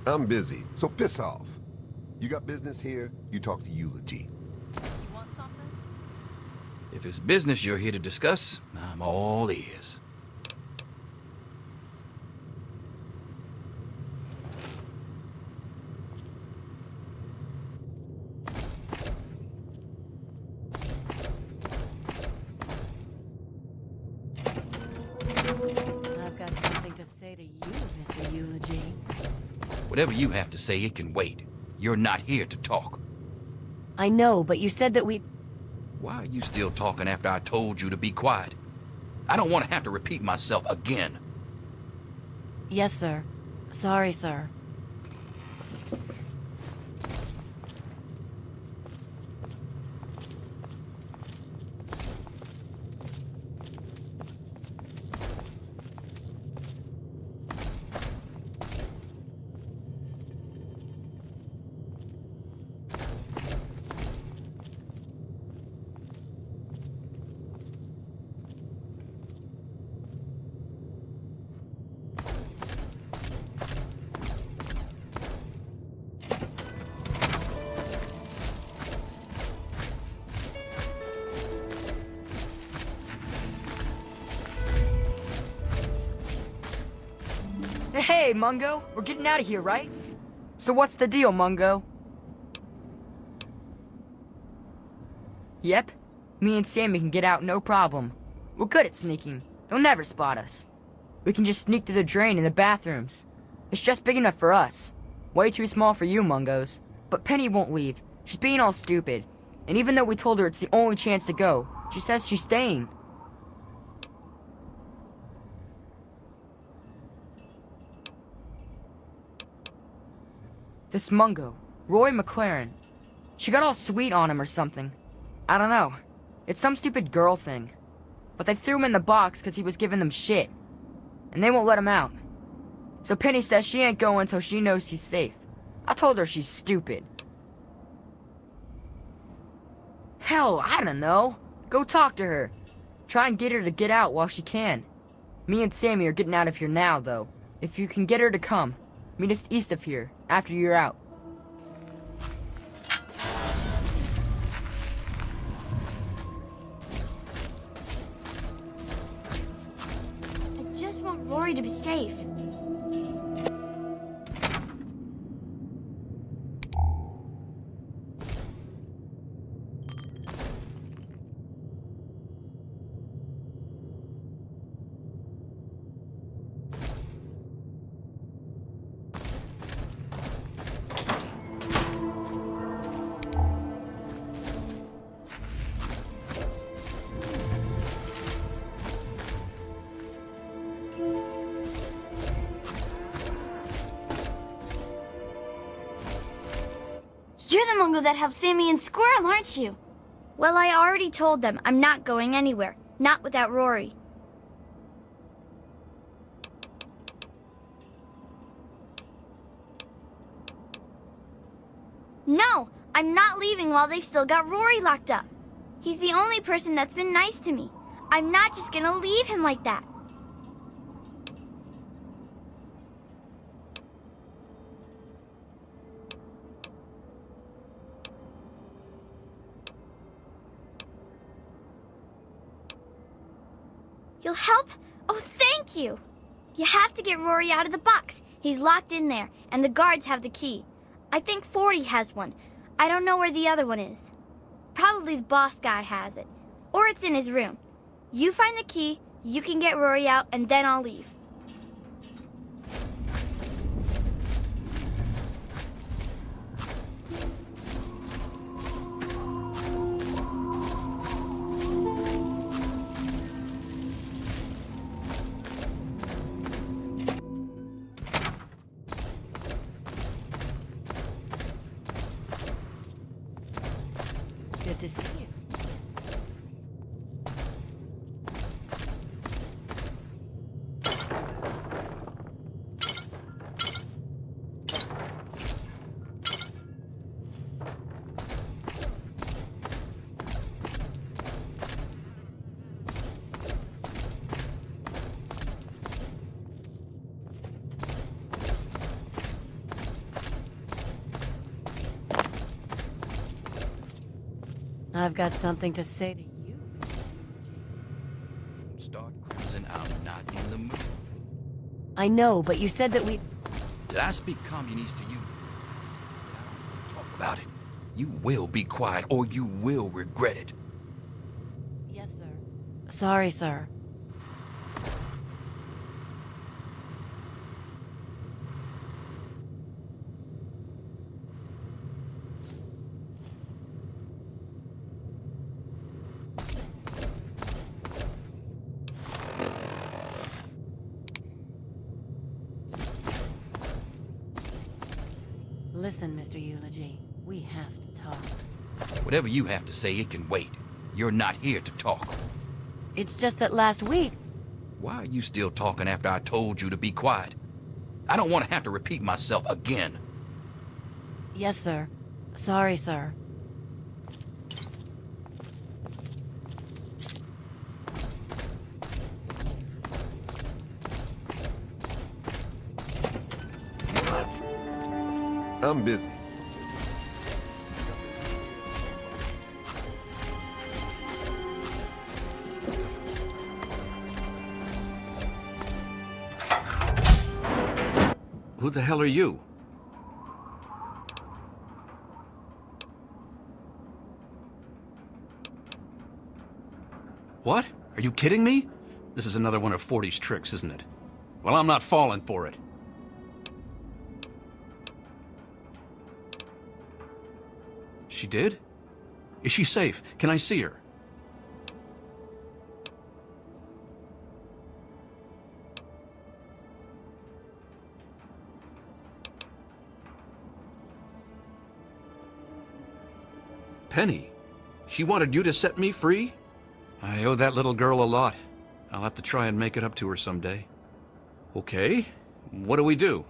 I'm busy, so piss off. You got business here, you talk to Eulogy. You want something? If it's business you're here to discuss, I'm all ears. I've got something to say to you, Mr. Eulogy. Whatever you have to say, it can wait. You're not here to talk. I know, but you said that we... Why are you still talking after I told you to be quiet? I don't want to have to repeat myself again. Yes, sir. Sorry, sir. Hey, Mungo, we're getting out of here, right? So what's the deal, Mungo? Yep, me and Sammy can get out no problem. We're good at sneaking. They'll never spot us. We can just sneak through the drain in the bathrooms. It's just big enough for us. Way too small for you, Mungos. But Penny won't leave. She's being all stupid. And even though we told her it's the only chance to go, she says she's staying. This Mungo, Roy McLaren. She got all sweet on him or something. I don't know. It's some stupid girl thing. But they threw him in the box because he was giving them shit. And they won't let him out. So Penny says she ain't going until she knows he's safe. I told her she's stupid. Hell, I don't know. Go talk to her. Try and get her to get out while she can. Me and Sammy are getting out of here now, though. If you can get her to come, meet us east of here, after you're out. I just want Rory to be safe. You're the Mungo that helped Sammy and Squirrel, aren't you? Well, I already told them I'm not going anywhere. Not without Rory. No, I'm not leaving while they still got Rory locked up. He's the only person that's been nice to me. I'm not just gonna leave him like that. You'll help? Oh, thank you! You have to get Rory out of the box. He's locked in there, and the guards have the key. I think 40 has one. I don't know where the other one is. Probably the boss guy has it. Or it's in his room. You find the key, you can get Rory out, and then I'll leave. Good to see you. I've got something to say to you, Mr. I know, but you said that we... Did I speak communist to you? Talk about it. You will be quiet, or you will regret it. Yes, sir. Sorry, sir. Listen, Mr. Eulogy, we have to talk. Whatever you have to say, it can wait. You're not here to talk. It's just that last week... Why are you still talking after I told you to be quiet? I don't want to have to repeat myself again. Yes, sir. Sorry, sir. I'm busy. Who the hell are you? What? Are you kidding me? This is another one of 40's tricks, isn't it? Well, I'm not falling for it. She did? Is she safe? Can I see her? Penny, she wanted you to set me free? I owe that little girl a lot. I'll have to try and make it up to her someday. Okay, what do we do?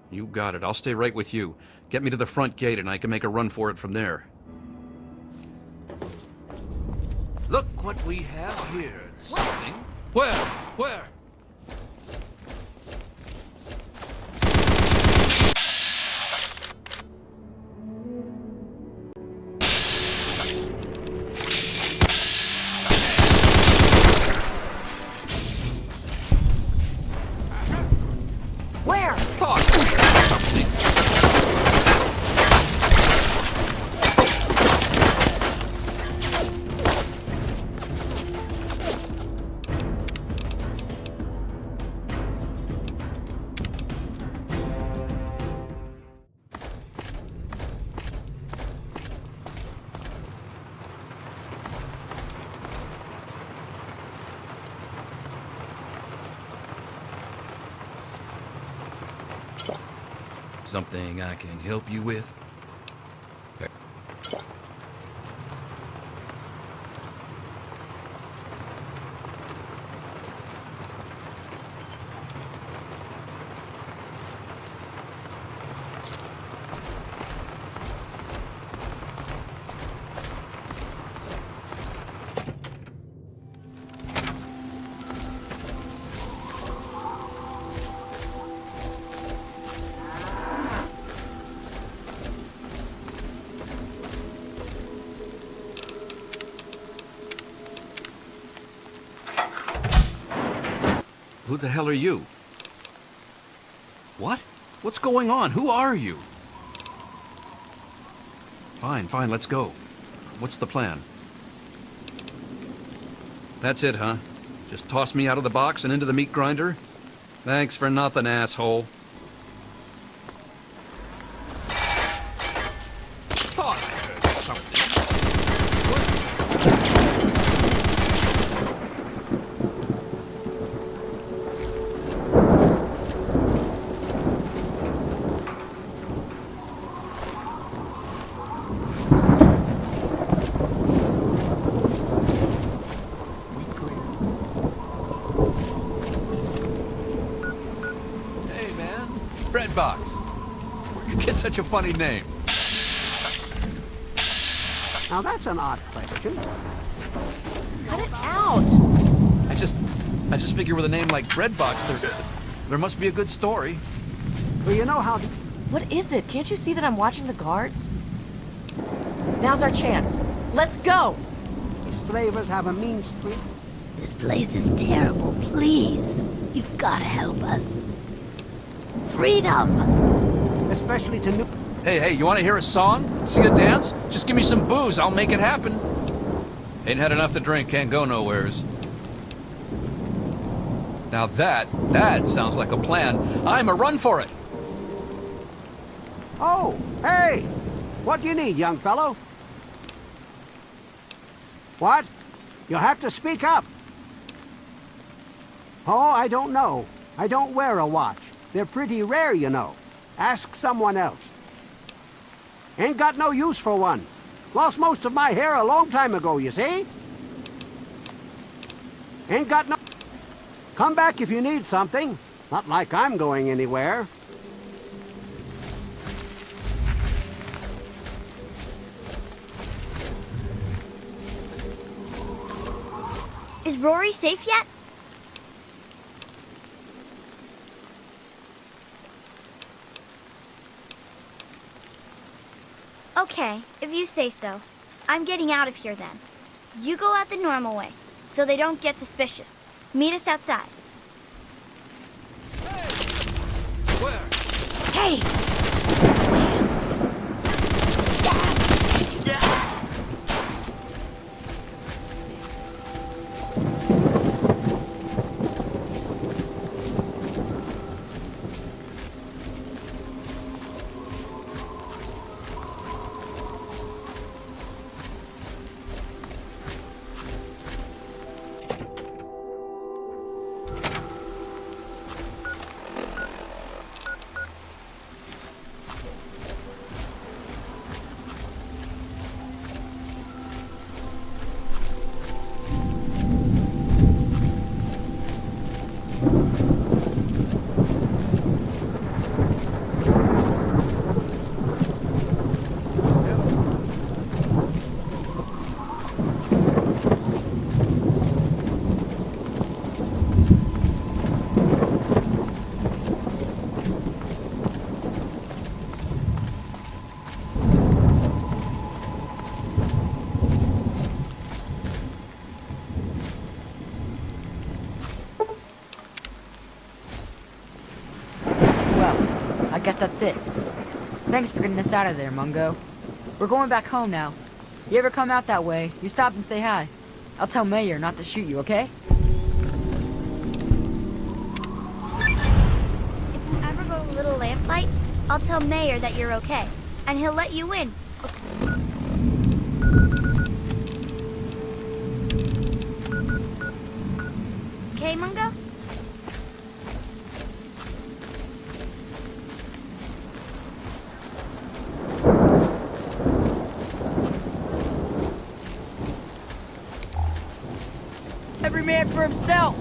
You got it. I'll stay right with you. Get me to the front gate and I can make a run for it from there. Look what we have here. Something. Where? Where? Where? Thought something. Something I can help you with? Who the hell are you? What? What's going on? Who are you? Fine, fine, let's go. What's the plan? That's it, huh? Just toss me out of the box and into the meat grinder? Thanks for nothing, asshole. Thought I heard something. Bread box. Where'd you get such a funny name? Now that's an odd question. Cut it out! I just figure with a name like Bread Box, there must be a good story. Well, you know how... What is it? Can't you see that I'm watching the guards? Now's our chance. Let's go! flavors have a mean streak? This place is terrible. Please, you've got to help us. Freedom! Especially to new... Hey, you want to hear a song? See a dance? Just give me some booze, I'll make it happen. Ain't had enough to drink, can't go nowheres. Now that sounds like a plan. I'm a run for it. Oh, hey! What do you need, young fellow? What? You'll have to speak up. Oh, I don't know. I don't wear a watch. They're pretty rare, you know. Ask someone else. Ain't got no use for one. Lost most of my hair a long time ago, you see? Ain't got no... Come back if you need something. Not like I'm going anywhere. Is Rory safe yet? Okay, if you say so. I'm getting out of here then. You go out the normal way, so they don't get suspicious. Meet us outside. Where? Hey! I guess that's it. Thanks for getting us out of there, Mungo. We're going back home now. You ever come out that way, you stop and say hi. I'll tell Mayor not to shoot you, okay? If you ever go a little lamplight, I'll tell Mayor that you're okay, and he'll let you in. Okay, Mungo? Every man for himself!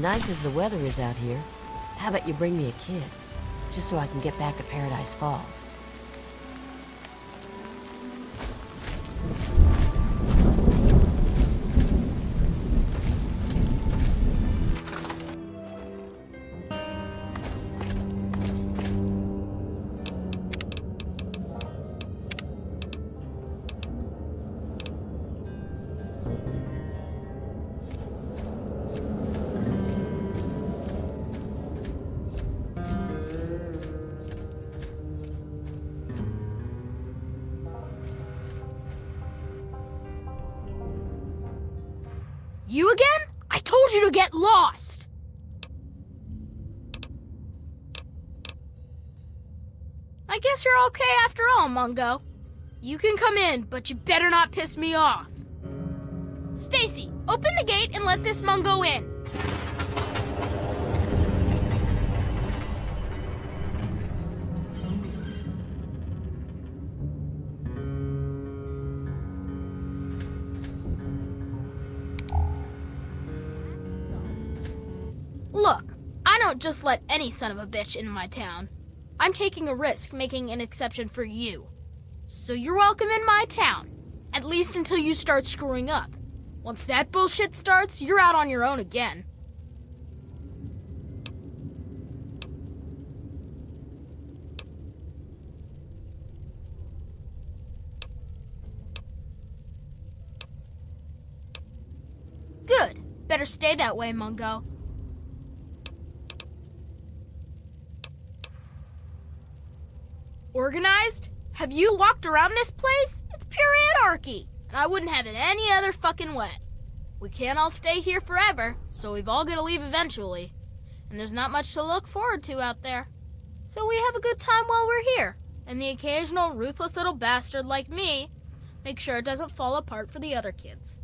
Nice as the weather is out here, how about you bring me a kid? Just so I can get back to Paradise Falls. You again? I told you to get lost! I guess you're okay after all, Mungo. You can come in, but you better not piss me off. Stacy, open the gate and let this Mungo in. Look, I don't just let any son of a bitch into my town. I'm taking a risk making an exception for you. So you're welcome in my town, at least until you start screwing up. Once that bullshit starts, you're out on your own again. Good. Better stay that way, Mungo. Organized? Have you walked around this place? It's pure anarchy, and I wouldn't have it any other fucking way. We can't all stay here forever, so we've all got to leave eventually. And there's not much to look forward to out there. So we have a good time while we're here, and the occasional ruthless little bastard like me make sure it doesn't fall apart for the other kids.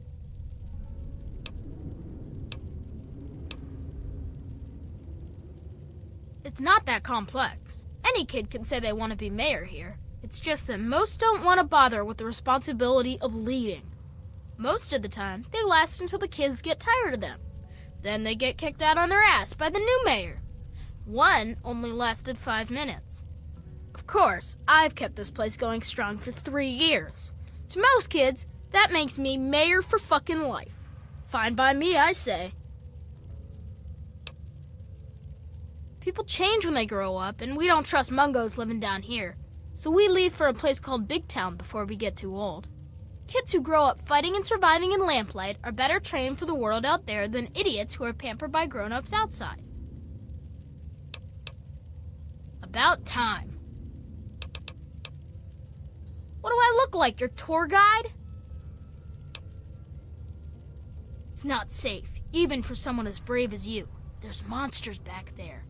It's not that complex. Any kid can say they want to be mayor here. It's just that most don't want to bother with the responsibility of leading. Most of the time, they last until the kids get tired of them. Then they get kicked out on their ass by the new mayor. One only lasted 5 minutes. Of course, I've kept this place going strong for 3 years. To most kids, that makes me mayor for fucking life. Fine by me, I say. People change when they grow up, and we don't trust Mungos living down here. So we leave for a place called Big Town before we get too old. Kids who grow up fighting and surviving in lamplight are better trained for the world out there than idiots who are pampered by grown-ups outside. About time. What do I look like, your tour guide? It's not safe, even for someone as brave as you. There's monsters back there.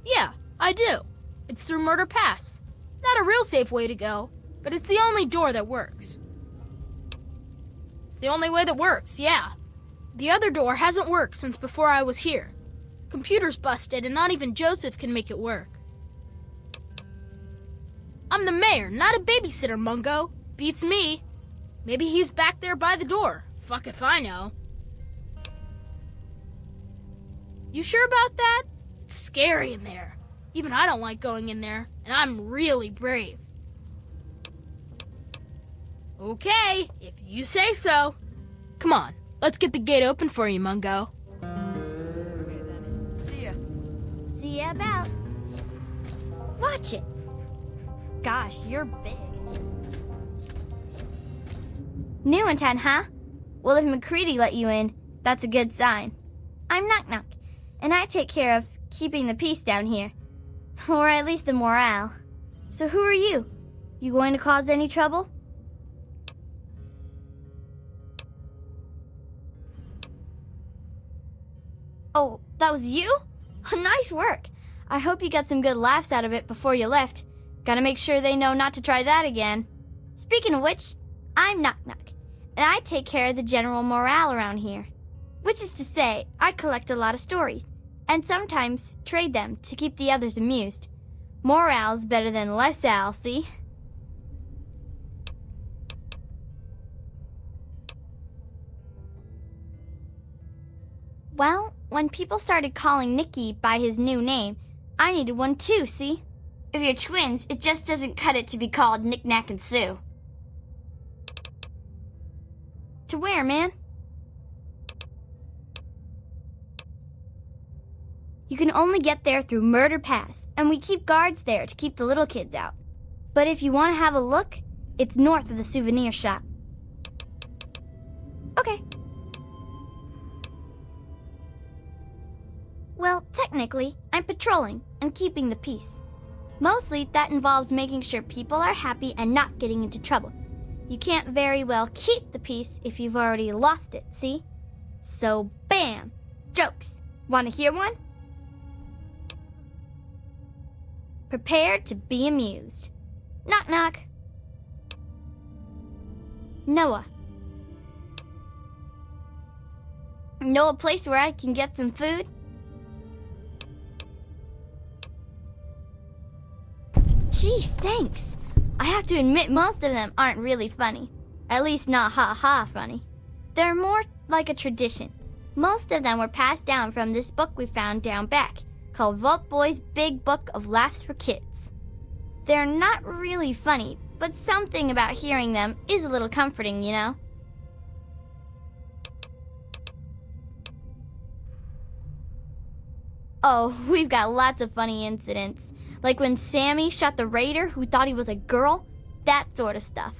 Yeah, I do. It's through Murder Pass. Not a real safe way to go, but it's the only door that works. It's the only way that works, yeah. The other door hasn't worked since before I was here. Computer's busted and not even Joseph can make it work. I'm the mayor, not a babysitter, Mungo. Beats me. Maybe he's back there by the door. Fuck if I know. You sure about that? It's scary in there. Even I don't like going in there, and I'm really brave. Okay, if you say so. Come on, let's get the gate open for you, Mungo. Okay then. See ya. See ya about. Watch it. Gosh, you're big. New in town, huh? Well, if McCready let you in, that's a good sign. I'm Knock Knock, and I take care of keeping the peace down here. Or at least the morale. So who are you? You going to cause any trouble? Oh, that was you? Nice work. I hope you got some good laughs out of it before you left. Gotta make sure they know not to try that again. Speaking of which, I'm Knock Knock, and I take care of the general morale around here. Which is to say, I collect a lot of stories, and sometimes trade them to keep the others amused. Morale's better than less al, see? Well, when people started calling Nicky by his new name, I needed one too, see? If you're twins, it just doesn't cut it to be called Nick, Nack, and Sue. To where, man? You can only get there through Murder Pass, and we keep guards there to keep the little kids out. But if you want to have a look, it's north of the souvenir shop. Okay. Well, technically, I'm patrolling and keeping the peace. Mostly, that involves making sure people are happy and not getting into trouble. You can't very well keep the peace if you've already lost it, see? So, bam! Jokes. Want to hear one? Prepare to be amused. Knock, knock. Noah. Know a place where I can get some food? Gee, thanks. I have to admit most of them aren't really funny. At least not ha-ha funny. They're more like a tradition. Most of them were passed down from this book we found down back, called Vault Boy's Big Book of Laughs for Kids. They're not really funny, but something about hearing them is a little comforting, you know? Oh, we've got lots of funny incidents. Like when Sammy shot the raider who thought he was a girl, that sort of stuff.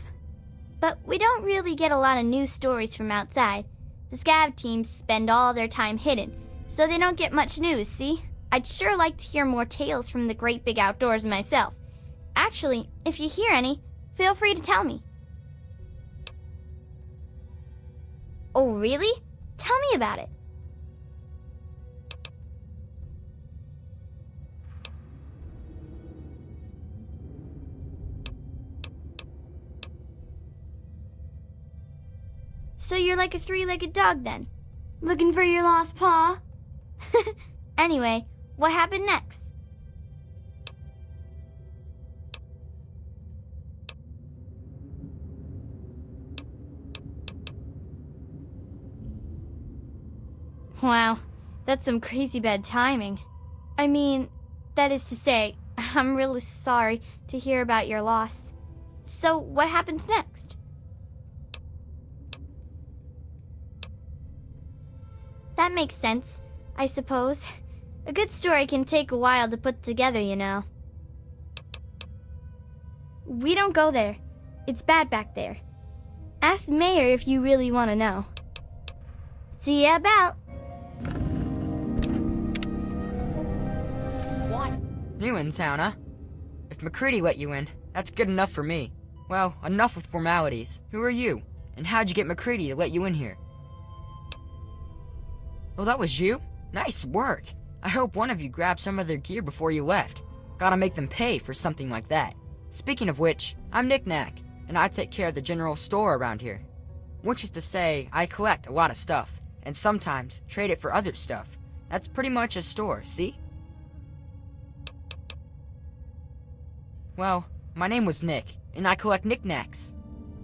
But we don't really get a lot of news stories from outside. The scav teams spend all their time hidden, so they don't get much news, see? I'd sure like to hear more tales from the great big outdoors myself. Actually, if you hear any, feel free to tell me. Oh, really? Tell me about it. So you're like a three-legged dog then? Looking for your lost paw? Anyway, what happened next? Wow, that's some crazy bad timing. I mean, that is to say, I'm really sorry to hear about your loss. So what happens next? That makes sense, I suppose. A good story can take a while to put together, you know. We don't go there. It's bad back there. Ask Mayor if you really want to know. See ya about. What? New in town, huh? If McCready let you in, that's good enough for me. Well, enough with formalities. Who are you? And how'd you get McCready to let you in here? Oh, that was you? Nice work. I hope one of you grabbed some of their gear before you left. Gotta make them pay for something like that. Speaking of which, I'm Nick Nack, and I take care of the general store around here. Which is to say, I collect a lot of stuff, and sometimes trade it for other stuff. That's pretty much a store, see? Well, my name was Nick, and I collect knickknacks.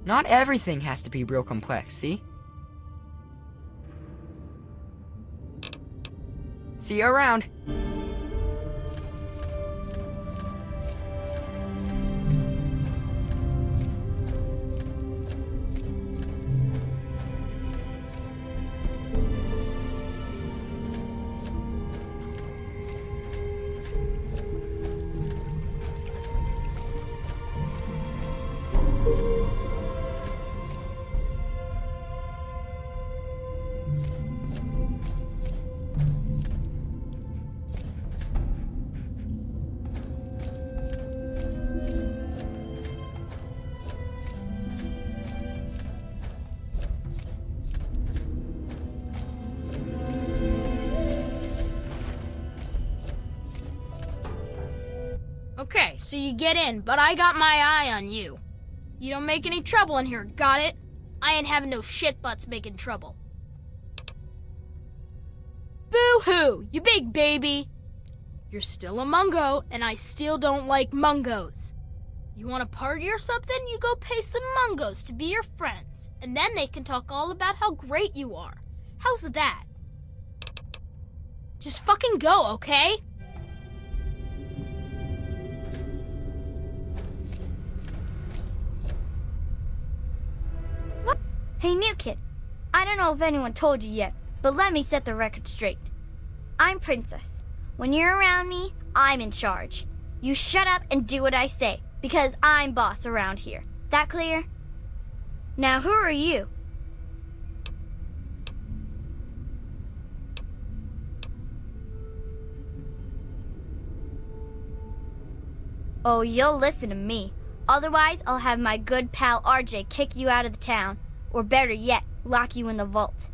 Not everything has to be real complex, see? See you around. Okay, so you get in, but I got my eye on you. You don't make any trouble in here, got it? I ain't having no shit butts making trouble. Boo-hoo, you big baby. You're still a mungo, and I still don't like mungos. You want a party or something? You go pay some mungos to be your friends, and then they can talk all about how great you are. How's that? Just fucking go, okay? Hey, new kid. I don't know if anyone told you yet, but let me set the record straight. I'm Princess. When you're around me, I'm in charge. You shut up and do what I say, because I'm boss around here. That clear? Now, who are you? Oh, you'll listen to me. Otherwise, I'll have my good pal RJ kick you out of the town. Or better yet, lock you in the vault.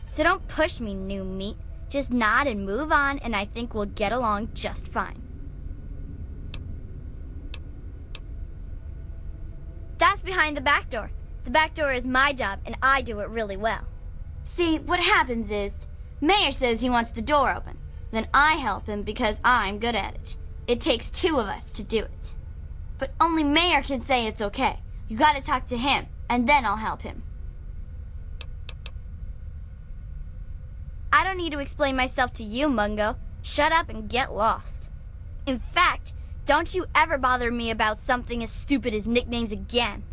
So don't push me, new meat. Just nod and move on, and I think we'll get along just fine. That's behind the back door. The back door is my job, and I do it really well. See, what happens is, Mayor says he wants the door open. Then I help him because I'm good at it. It takes two of us to do it. But only Mayor can say it's okay. You gotta talk to him, and then I'll help him. I don't need to explain myself to you, Mungo. Shut up and get lost. In fact, don't you ever bother me about something as stupid as nicknames again.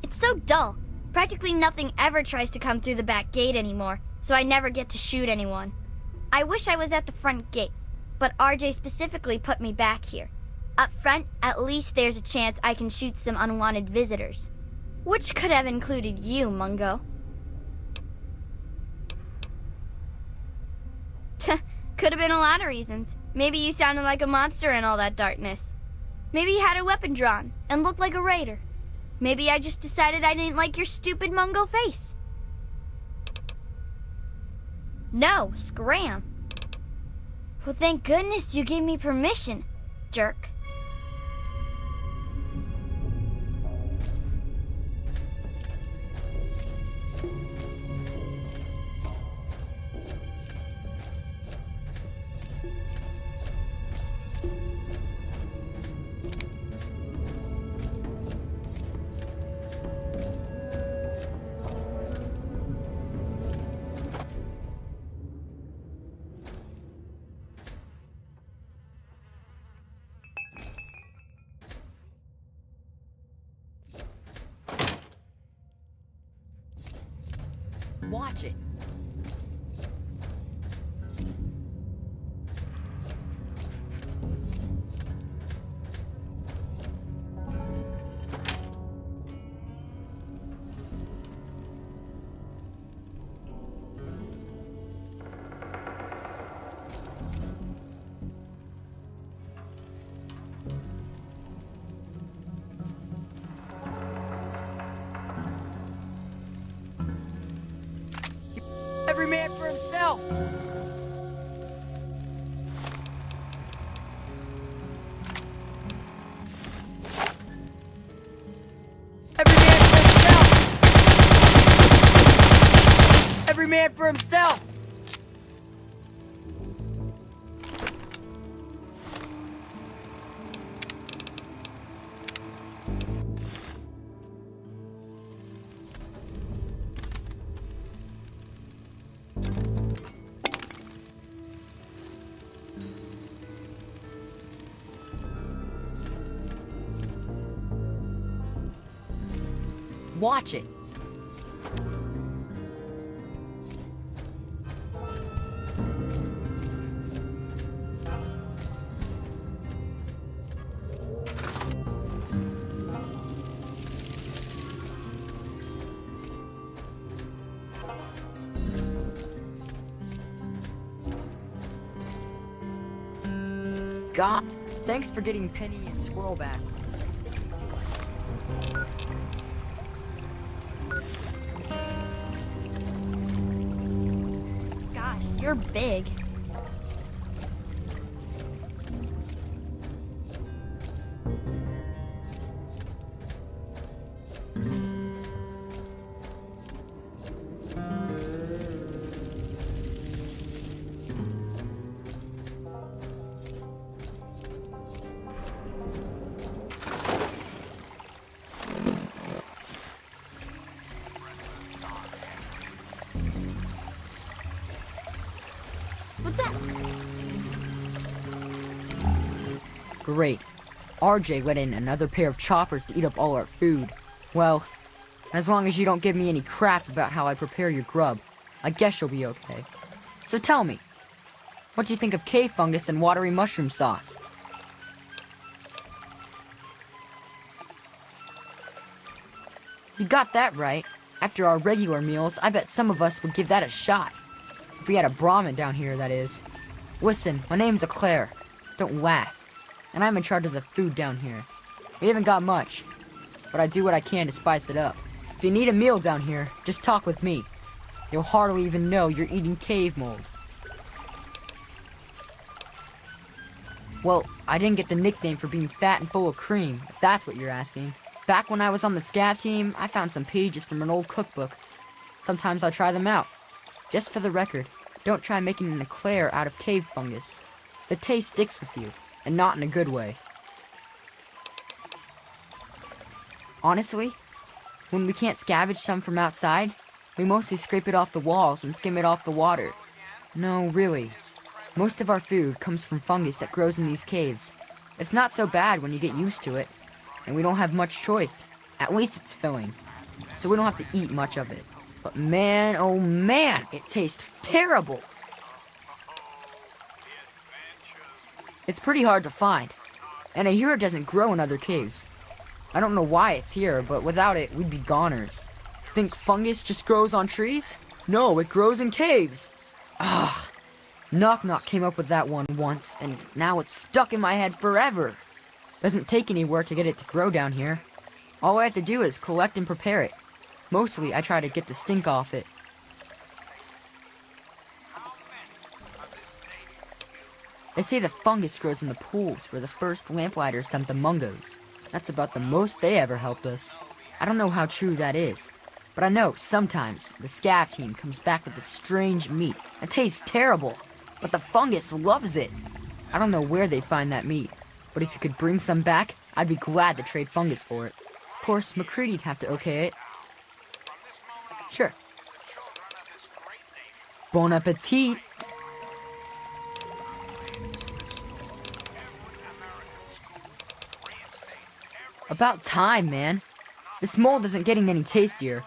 It's so dull. Practically nothing ever tries to come through the back gate anymore, so I never get to shoot anyone. I wish I was at the front gate, but RJ specifically put me back here. Up front, at least there's a chance I can shoot some unwanted visitors. Which could have included you, Mungo. Could have been a lot of reasons. Maybe you sounded like a monster in all that darkness. Maybe you had a weapon drawn and looked like a raider. Maybe I just decided I didn't like your stupid Mungo face. No, scram. Well, thank goodness you gave me permission, jerk. Watch it. Every man for himself. Every man for himself. Every man for himself. Watch it. God, thanks for getting Penny and Squirrel back. You're big. Great. RJ let in another pair of choppers to eat up all our food. Well, as long as you don't give me any crap about how I prepare your grub, I guess you'll be okay. So tell me, what do you think of cave fungus and watery mushroom sauce? You got that right. After our regular meals, I bet some of us would give that a shot. If we had a Brahmin down here, that is. Listen, my name's Eclair. Don't laugh. And I'm in charge of the food down here. We haven't got much, but I do what I can to spice it up. If you need a meal down here, just talk with me. You'll hardly even know you're eating cave mold. Well, I didn't get the nickname for being fat and full of cream, if that's what you're asking. Back when I was on the scav team, I found some pages from an old cookbook. Sometimes I try them out. Just for the record, don't try making an eclair out of cave fungus. The taste sticks with you, and not in a good way. Honestly, when we can't scavenge some from outside, we mostly scrape it off the walls and skim it off the water. No, really. Most of our food comes from fungus that grows in these caves. It's not so bad when you get used to it, and we don't have much choice. At least it's filling, so we don't have to eat much of it. But man, oh man, it tastes terrible. It's pretty hard to find, and I hear it doesn't grow in other caves. I don't know why it's here, but without it, we'd be goners. Think fungus just grows on trees? No, it grows in caves. Ugh. Knock Knock came up with that one once, and now it's stuck in my head forever. Doesn't take any work to get it to grow down here. All I have to do is collect and prepare it. Mostly, I try to get the stink off it. They say the fungus grows in the pools where the first lamplighters dumped the mungos. That's about the most they ever helped us. I don't know how true that is, but I know sometimes the scav team comes back with this strange meat. It tastes terrible, but the fungus loves it. I don't know where they find that meat, but if you could bring some back, I'd be glad to trade fungus for it. Of course, McCready'd have to okay it. Sure. Bon appetit! About time, man. This mold isn't getting any tastier.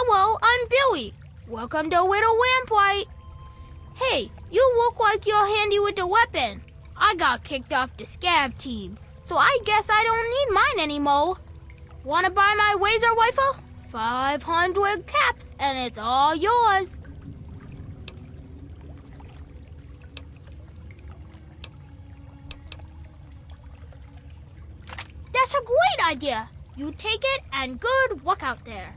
Hello, I'm Billy. Welcome to Whittle Lamplight. Hey, you look like you're handy with the weapon. I got kicked off the scav team, so I guess I don't need mine anymore. Wanna buy my laser rifle? 500 caps, and it's all yours. The That's a great idea. You take it and good luck out there.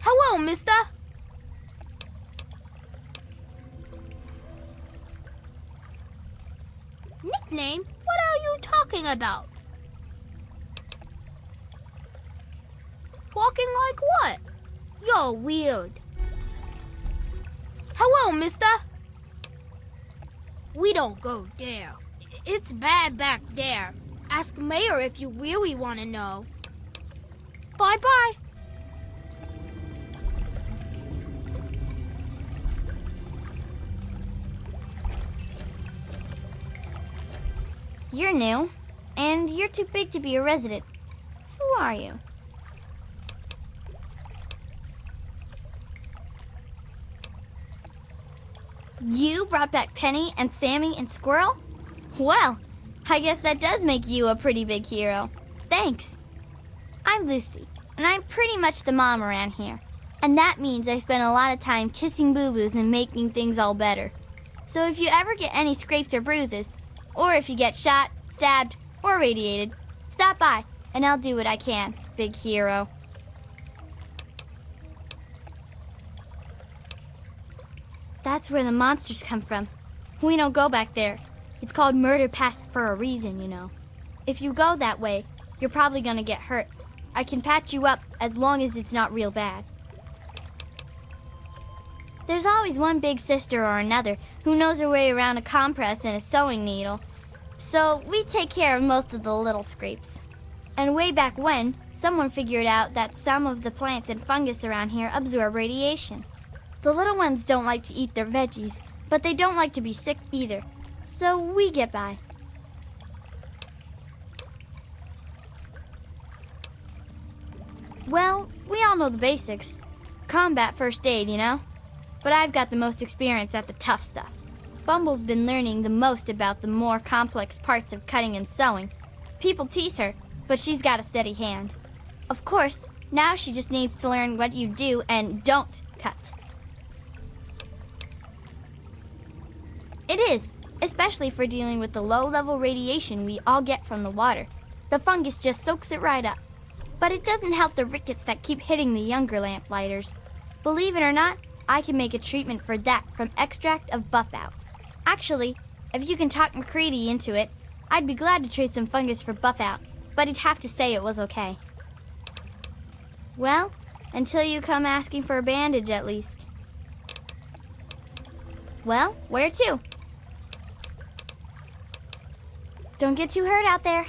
Hello, mister. Nickname? What are you talking about? Walking like what? You're weird. Hello, mister. We don't go there. It's bad back there. Ask Mayor if you really want to know. Bye-bye. You're new, and you're too big to be a resident. Who are you? You brought back Penny and Sammy and Squirrel? Well, I guess that does make you a pretty big hero. Thanks. I'm Lucy, and I'm pretty much the mom around here. And that means I spend a lot of time kissing boo-boos and making things all better. So if you ever get any scrapes or bruises, or if you get shot, stabbed, or radiated, stop by, and I'll do what I can, big hero. That's where the monsters come from. We don't go back there. It's called Murder Pass for a reason, you know. If you go that way, you're probably gonna get hurt. I can patch you up as long as it's not real bad. There's always one big sister or another who knows her way around a compress and a sewing needle. So we take care of most of the little scrapes. And way back when, someone figured out that some of the plants and fungus around here absorb radiation. The little ones don't like to eat their veggies, but they don't like to be sick either. So we get by. Well, we all know the basics. Combat first aid, you know? But I've got the most experience at the tough stuff. Bumble's been learning the most about the more complex parts of cutting and sewing. People tease her, but she's got a steady hand. Of course, now she just needs to learn what you do and don't cut. It is, especially for dealing with the low-level radiation we all get from the water. The fungus just soaks it right up. But it doesn't help the rickets that keep hitting the younger lamplighters. Believe it or not, I can make a treatment for that from extract of Buffout. Actually, if you can talk McCready into it, I'd be glad to trade some fungus for Buffout, but he'd have to say it was okay. Well, until you come asking for a bandage at least. Well, where to? Don't get too hurt out there.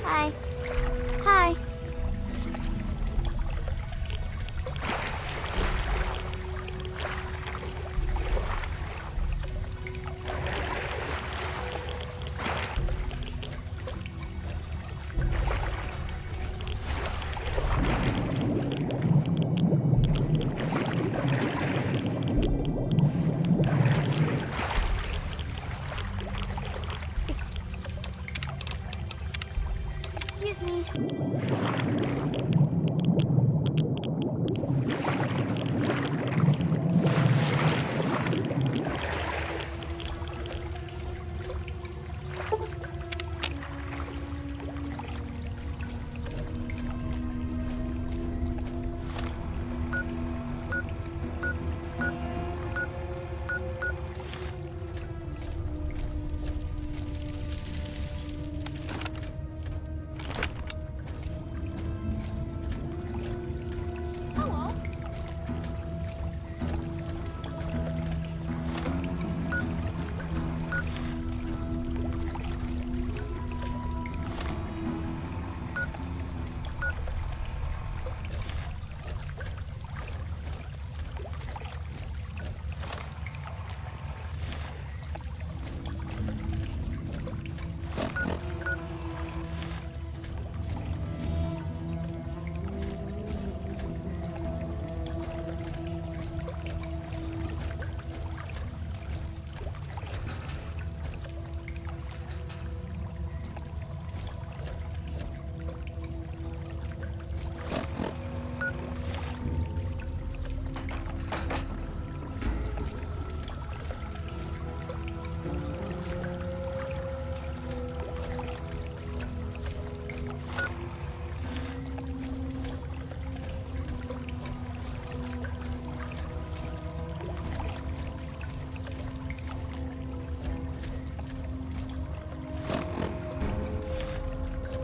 Hi. Hi. Excuse me. Hello.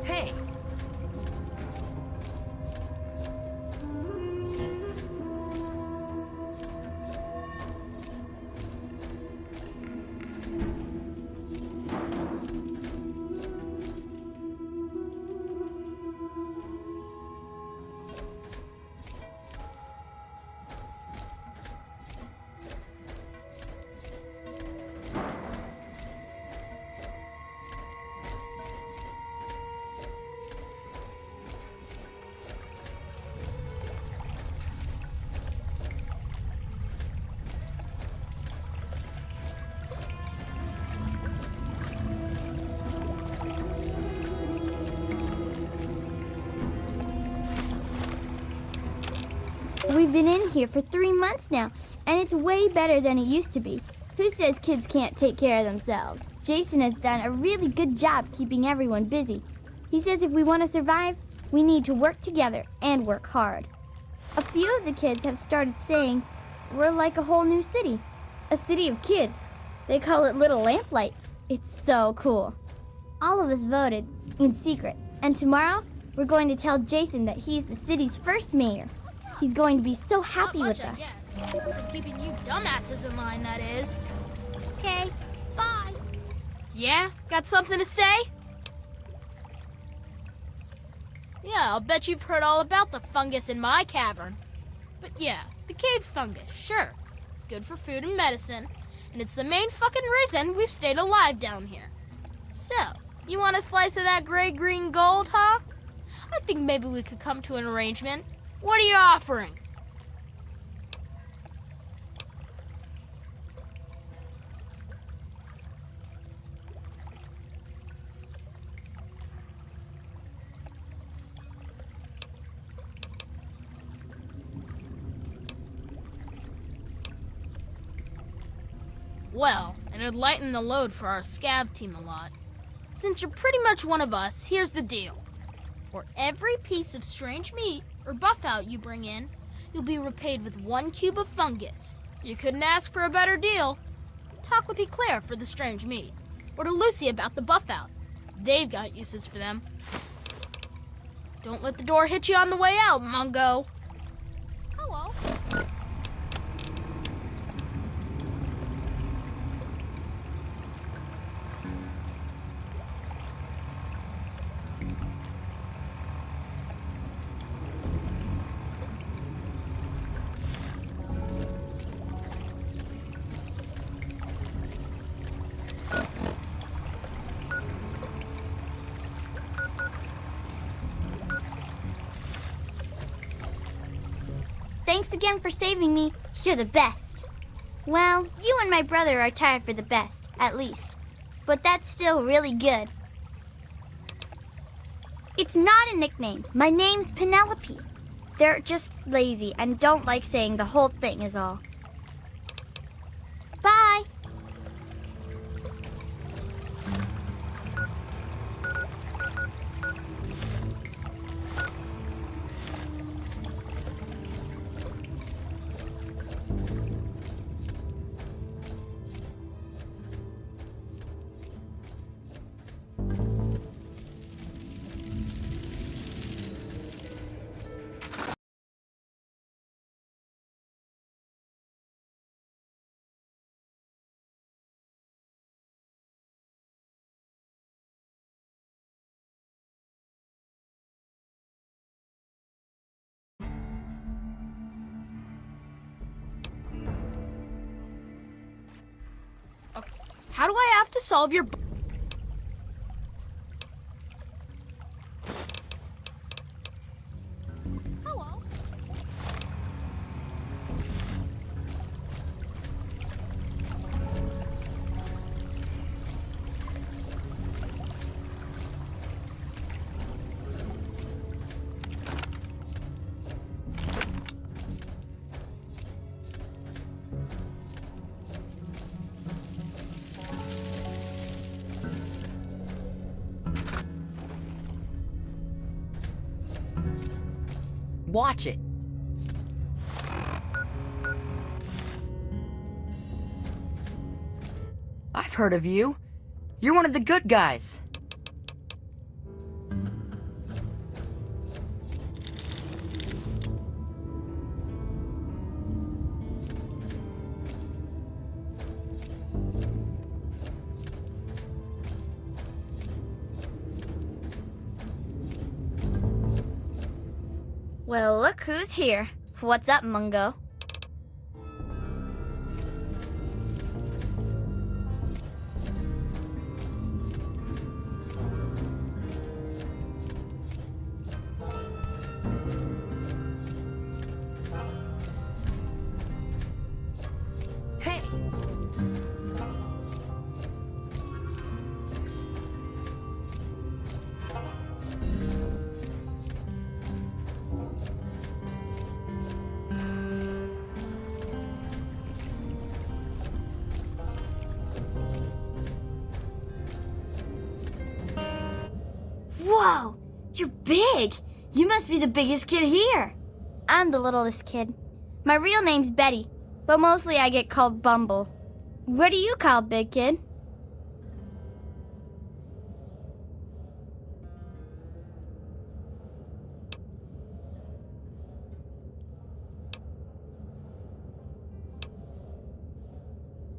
Hey! We've been in here for 3 months now, and it's way better than it used to be. Who says kids can't take care of themselves? Jason has done a really good job keeping everyone busy. He says if we want to survive, we need to work together and work hard. A few of the kids have started saying we're like a whole new city. A city of kids. They call it Little Lamplight. It's so cool. All of us voted, in secret, and tomorrow we're going to tell Jason that he's the city's first mayor. He's going to be so happy Not with much, us. I guess. For keeping you dumbasses in line, that is. Okay, bye. Yeah? Got something to say? Yeah, I'll bet you've heard all about the fungus in my cavern. But yeah, the cave's fungus, sure. It's good for food and medicine, and it's the main fucking reason we've stayed alive down here. So, you want a slice of that gray-green gold, huh? I think maybe we could come to an arrangement. What are you offering? Well, it'd lighten the load for our scab team a lot. Since you're pretty much one of us, here's the deal. For every piece of strange meat or buff out you bring in, you'll be repaid with 1 cube of fungus. You couldn't ask for a better deal. Talk with Eclair for the strange meat, or to Lucy about the buff out. They've got uses for them. Don't let the door hit you on the way out, Mungo. Hello. Thanks again for saving me. You're the best. Well, you and my brother are tied for the best, at least. But that's still really good. It's not a nickname. My name's Penelope. They're just lazy and don't like saying the whole thing is all. Bye. How do I have to solve your... Hello. Watch it. I've heard of you. You're one of the good guys. Well, look who's here. What's up, Mungo? Hey! Whoa! You're big! You must be the biggest kid here. I'm the littlest kid. My real name's Betty, but mostly I get called Bumble. What do you call big kid?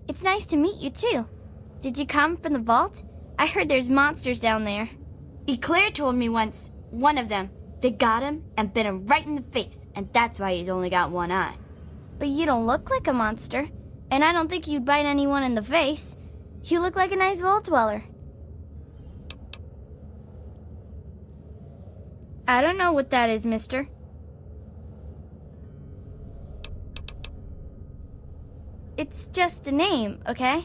It's nice to meet you, too. Did you come from the vault? I heard there's monsters down there. Eclair told me once, one of them. They got him and bit him right in the face, and that's why he's only got one eye. But you don't look like a monster, and I don't think you'd bite anyone in the face. You look like a nice vault dweller. I don't know what that is, mister. It's just a name, okay?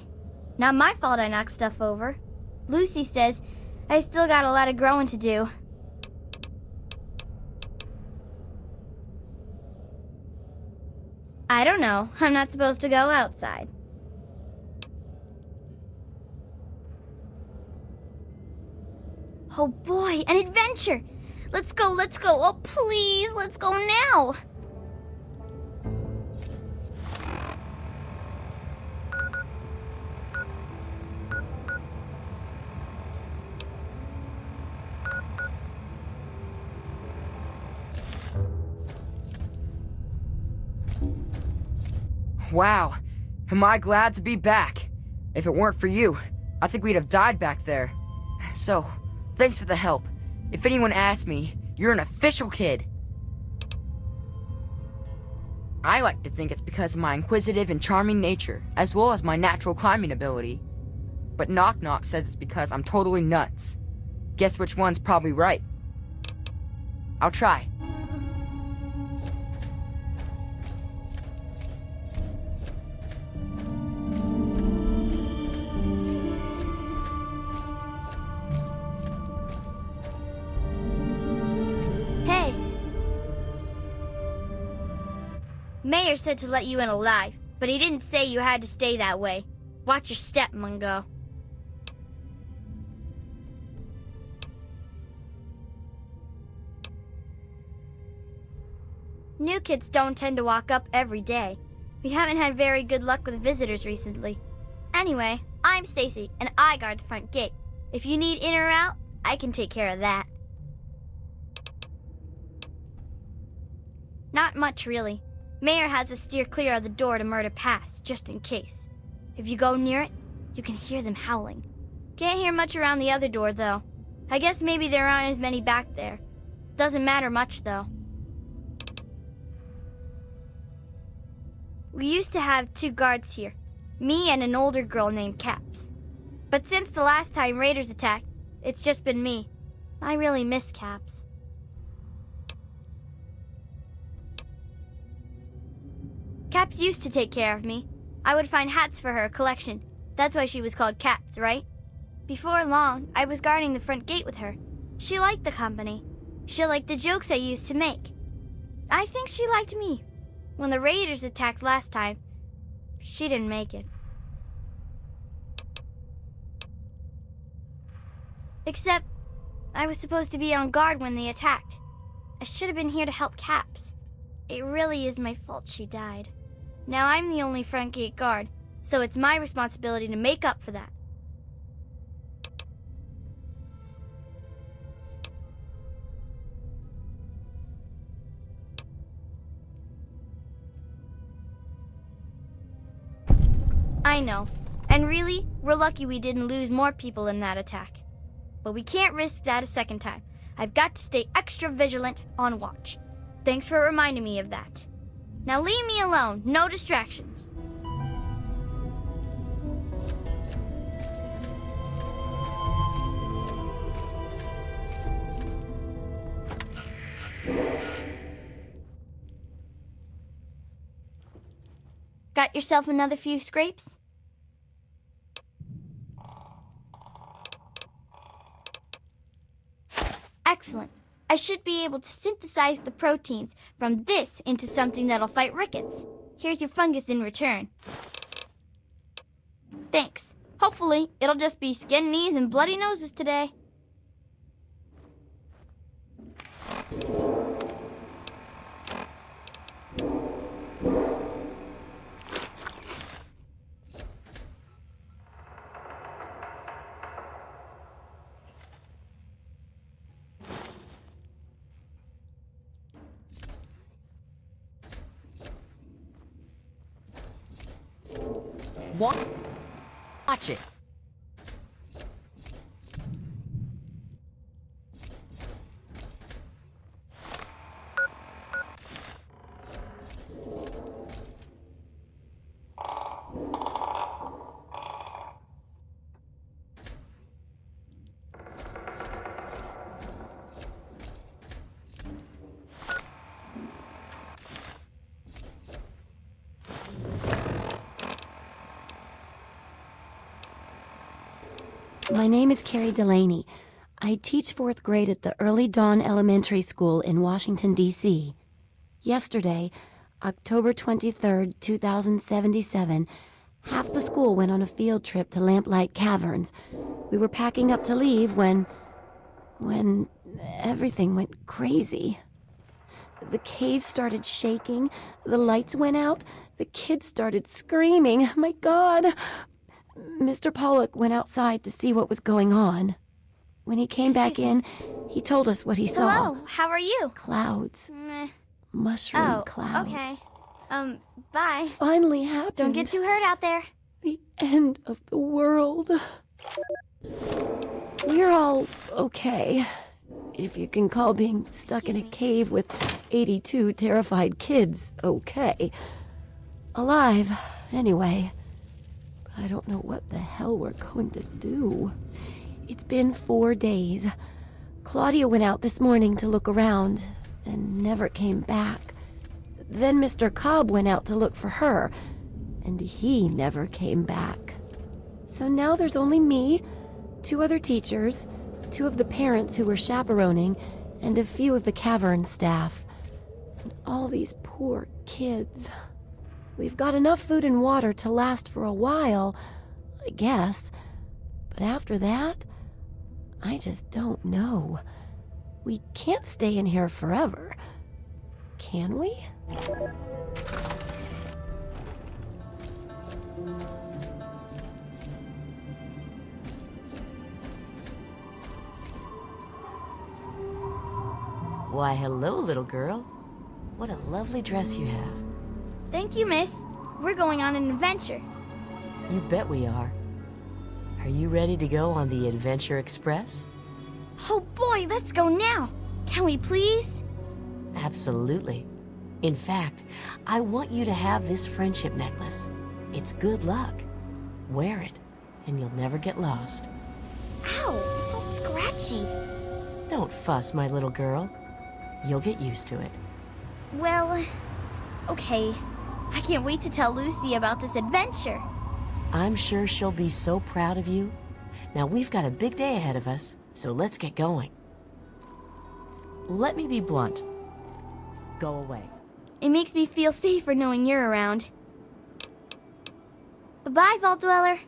Not my fault I knocked stuff over. Lucy says I still got a lot of growing to do. I don't know. I'm not supposed to go outside. Oh boy, an adventure! Let's go, let's go. Oh please, let's go now. Wow. Am I glad to be back. If it weren't for you, I think we'd have died back there. So, thanks for the help. If anyone asks me, you're an official kid. I like to think it's because of my inquisitive and charming nature, as well as my natural climbing ability. But Knock Knock says it's because I'm totally nuts. Guess which one's probably right. I'll try. Hey! Mayor said to let you in alive, but he didn't say you had to stay that way. Watch your step, Mungo. New kids don't tend to walk up every day. We haven't had very good luck with visitors recently. Anyway, I'm Stacy, and I guard the front gate. If you need in or out, I can take care of that. Not much, really. Mayor has us steer clear of the door to Murder Pass, just in case. If you go near it, you can hear them howling. Can't hear much around the other door, though. I guess maybe there aren't as many back there. Doesn't matter much, though. We used to have 2 guards here, me and an older girl named Caps. But since the last time raiders attacked, it's just been me. I really miss Caps. Caps used to take care of me. I would find hats for her collection. That's why she was called Caps, right? Before long, I was guarding the front gate with her. She liked the company. She liked the jokes I used to make. I think she liked me. When the raiders attacked last time, she didn't make it. Except, I was supposed to be on guard when they attacked. I should have been here to help Caps. It really is my fault she died. Now I'm the only front gate guard, so it's my responsibility to make up for that. I know. And really, we're lucky we didn't lose more people in that attack. But we can't risk that a second time. I've got to stay extra vigilant on watch. Thanks for reminding me of that. Now leave me alone. No distractions. Got yourself another few scrapes? Excellent. I should be able to synthesize the proteins from this into something that'll fight rickets. Here's your fungus in return. Thanks. Hopefully, it'll just be skin knees and bloody noses today. Watch it. My name is Carrie Delaney. I teach 4th grade at the Early Dawn Elementary School in Washington, D.C. Yesterday, October 23rd, 2077, half the school went on a field trip to Lamplight Caverns. We were packing up to leave when everything went crazy. The cave started shaking, the lights went out, the kids started screaming. My God! Mr. Pollock went outside to see what was going on. When he came back in, he told us what he saw. Hello, how are you? Clouds. Meh. Mushroom Oh, clouds. okay. Bye. It's finally happened. Don't get too hurt out there. The end of the world. We're all okay. If you can call being stuck in a cave with 82 terrified kids okay. Alive, anyway. But I don't know what the hell we're going to do. It's been 4 days. Claudia went out this morning to look around and never came back. Then Mr. Cobb went out to look for her, and he never came back. So now there's only me, 2 other teachers, 2 of the parents who were chaperoning, and a few of the cavern staff. And all these poor kids. We've got enough food and water to last for a while, I guess. But after that, I just don't know. We can't stay in here forever. Can we? Why, hello, little girl. What a lovely dress you have. Thank you, miss. We're going on an adventure. You bet we are. Are you ready to go on the Adventure Express? Oh boy, let's go now. Can we please? Absolutely. In fact, I want you to have this friendship necklace. It's good luck. Wear it, and you'll never get lost. Ow, it's all scratchy. Don't fuss, my little girl. You'll get used to it. Well, okay. I can't wait to tell Lucy about this adventure. I'm sure she'll be so proud of you. Now, we've got a big day ahead of us, so let's get going. Let me be blunt. Go away. It makes me feel safer knowing you're around. Bye-bye, Vault Dweller.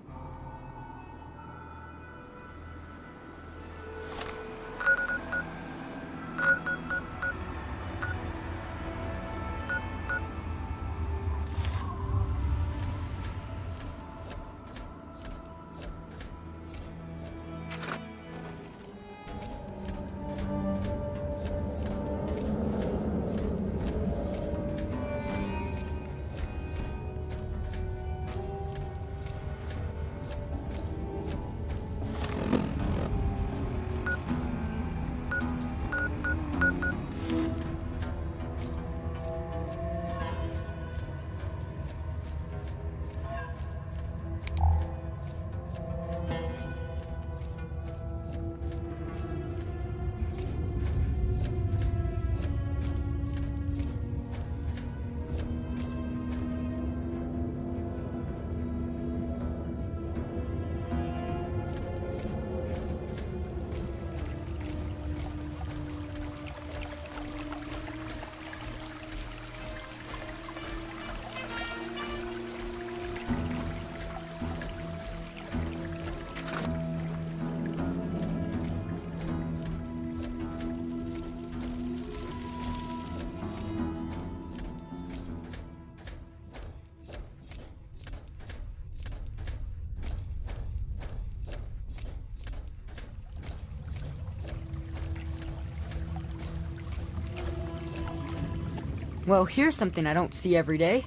Well, here's something I don't see every day.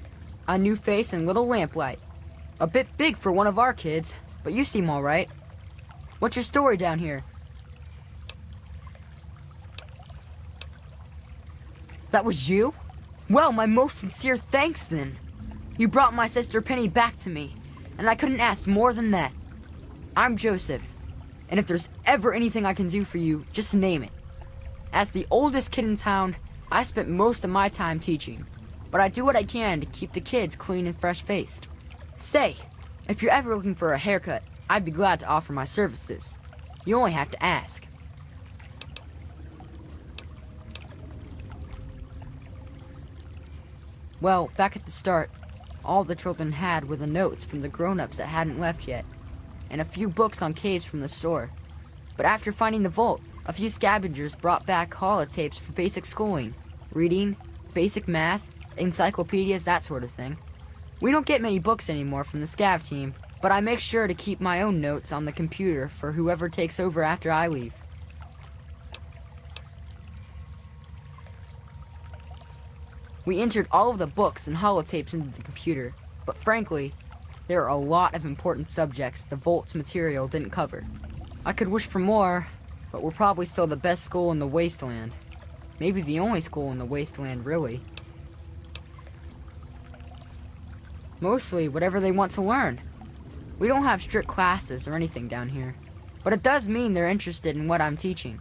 A new face and little lamplight. A bit big for one of our kids, but you seem all right. What's your story down here? That was you? Well, my most sincere thanks then. You brought my sister Penny back to me, and I couldn't ask more than that. I'm Joseph, and if there's ever anything I can do for you, just name it. As the oldest kid in town, I spent most of my time teaching, but I do what I can to keep the kids clean and fresh-faced. Say, if you're ever looking for a haircut, I'd be glad to offer my services. You only have to ask. Well, back at the start, all the children had were the notes from the grown-ups that hadn't left yet, and a few books on caves from the store. But after finding the vault, a few scavengers brought back holotapes for basic schooling, reading, basic math, encyclopedias, that sort of thing. We don't get many books anymore from the scav team, but I make sure to keep my own notes on the computer for whoever takes over after I leave. We entered all of the books and holotapes into the computer, but frankly, there are a lot of important subjects the Volt's material didn't cover. I could wish for more, but we're probably still the best school in the Wasteland. Maybe the only school in the Wasteland, really. Mostly whatever they want to learn. We don't have strict classes or anything down here, but it does mean they're interested in what I'm teaching.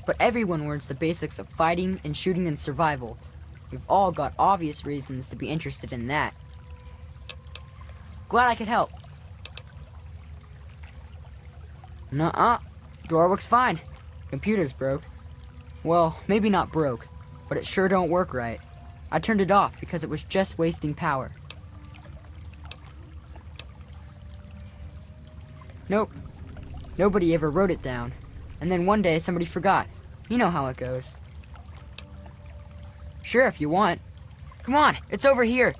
But everyone learns the basics of fighting and shooting and survival. We've all got obvious reasons to be interested in that. Glad I could help. Nuh-uh. Door looks fine. Computer's broke. Well, maybe not broke, but it sure don't work right. I turned it off because it was just wasting power. Nope. Nobody ever wrote it down. And then one day somebody forgot. You know how it goes. Sure, if you want. Come on, it's over here.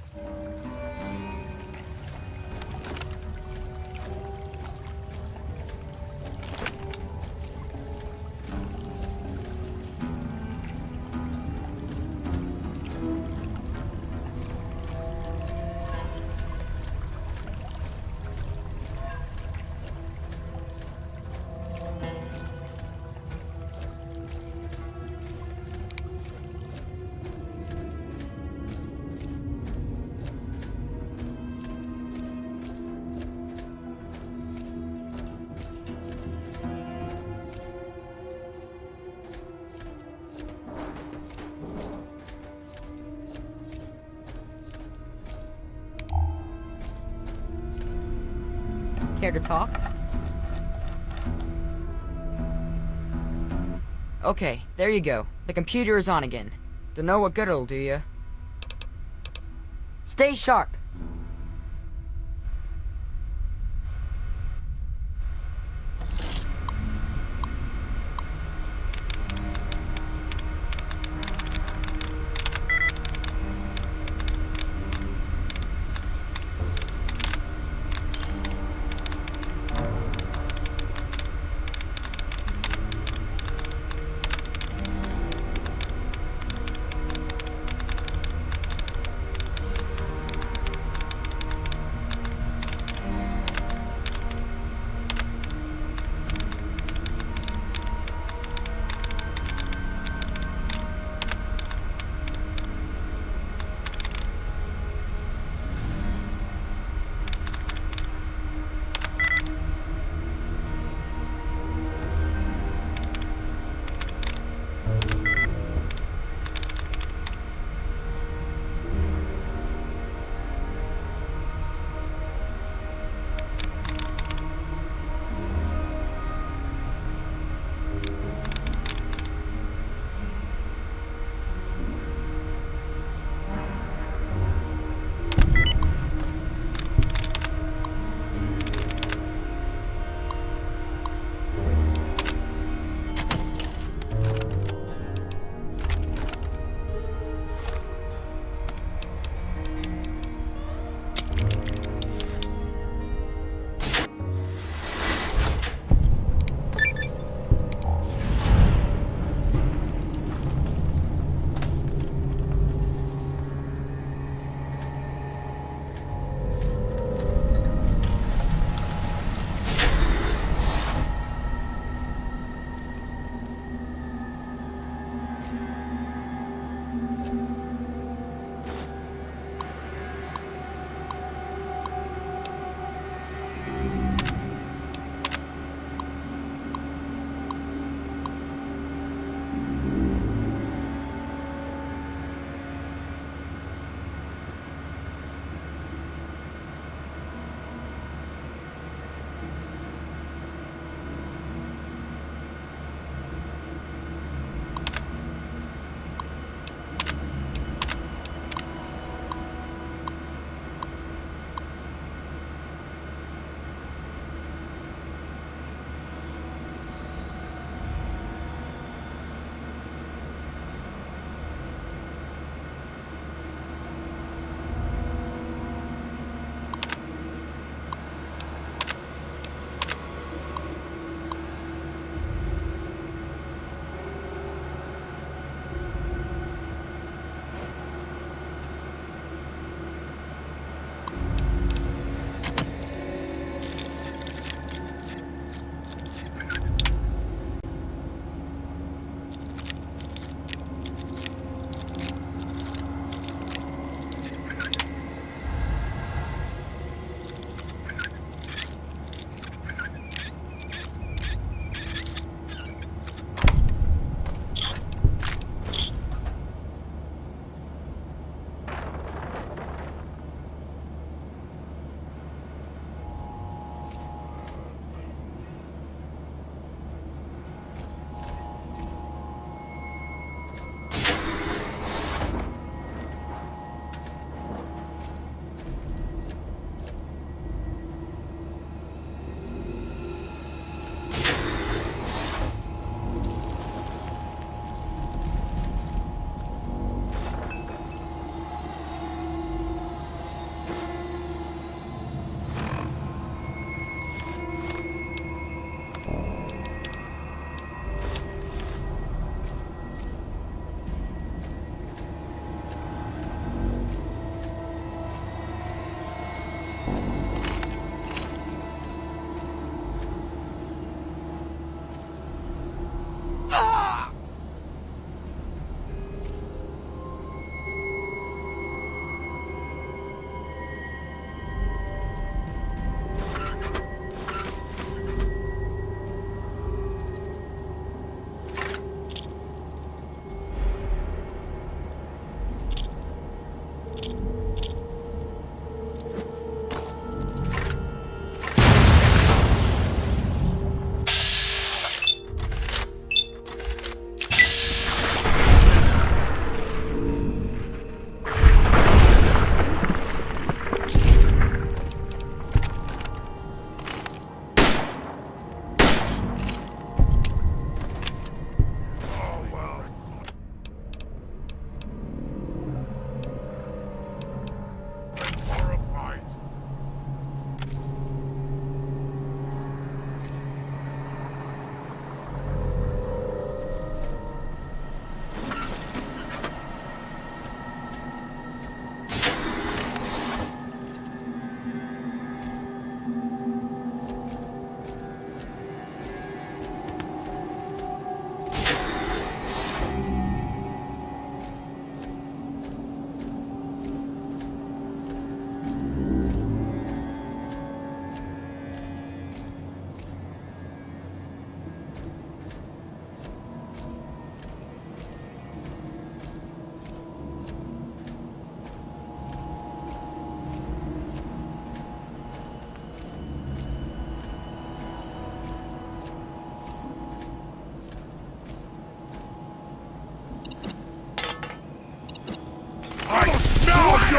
Care to talk? Okay, there you go. The computer is on again. Don't know what good it'll do ya. Stay sharp.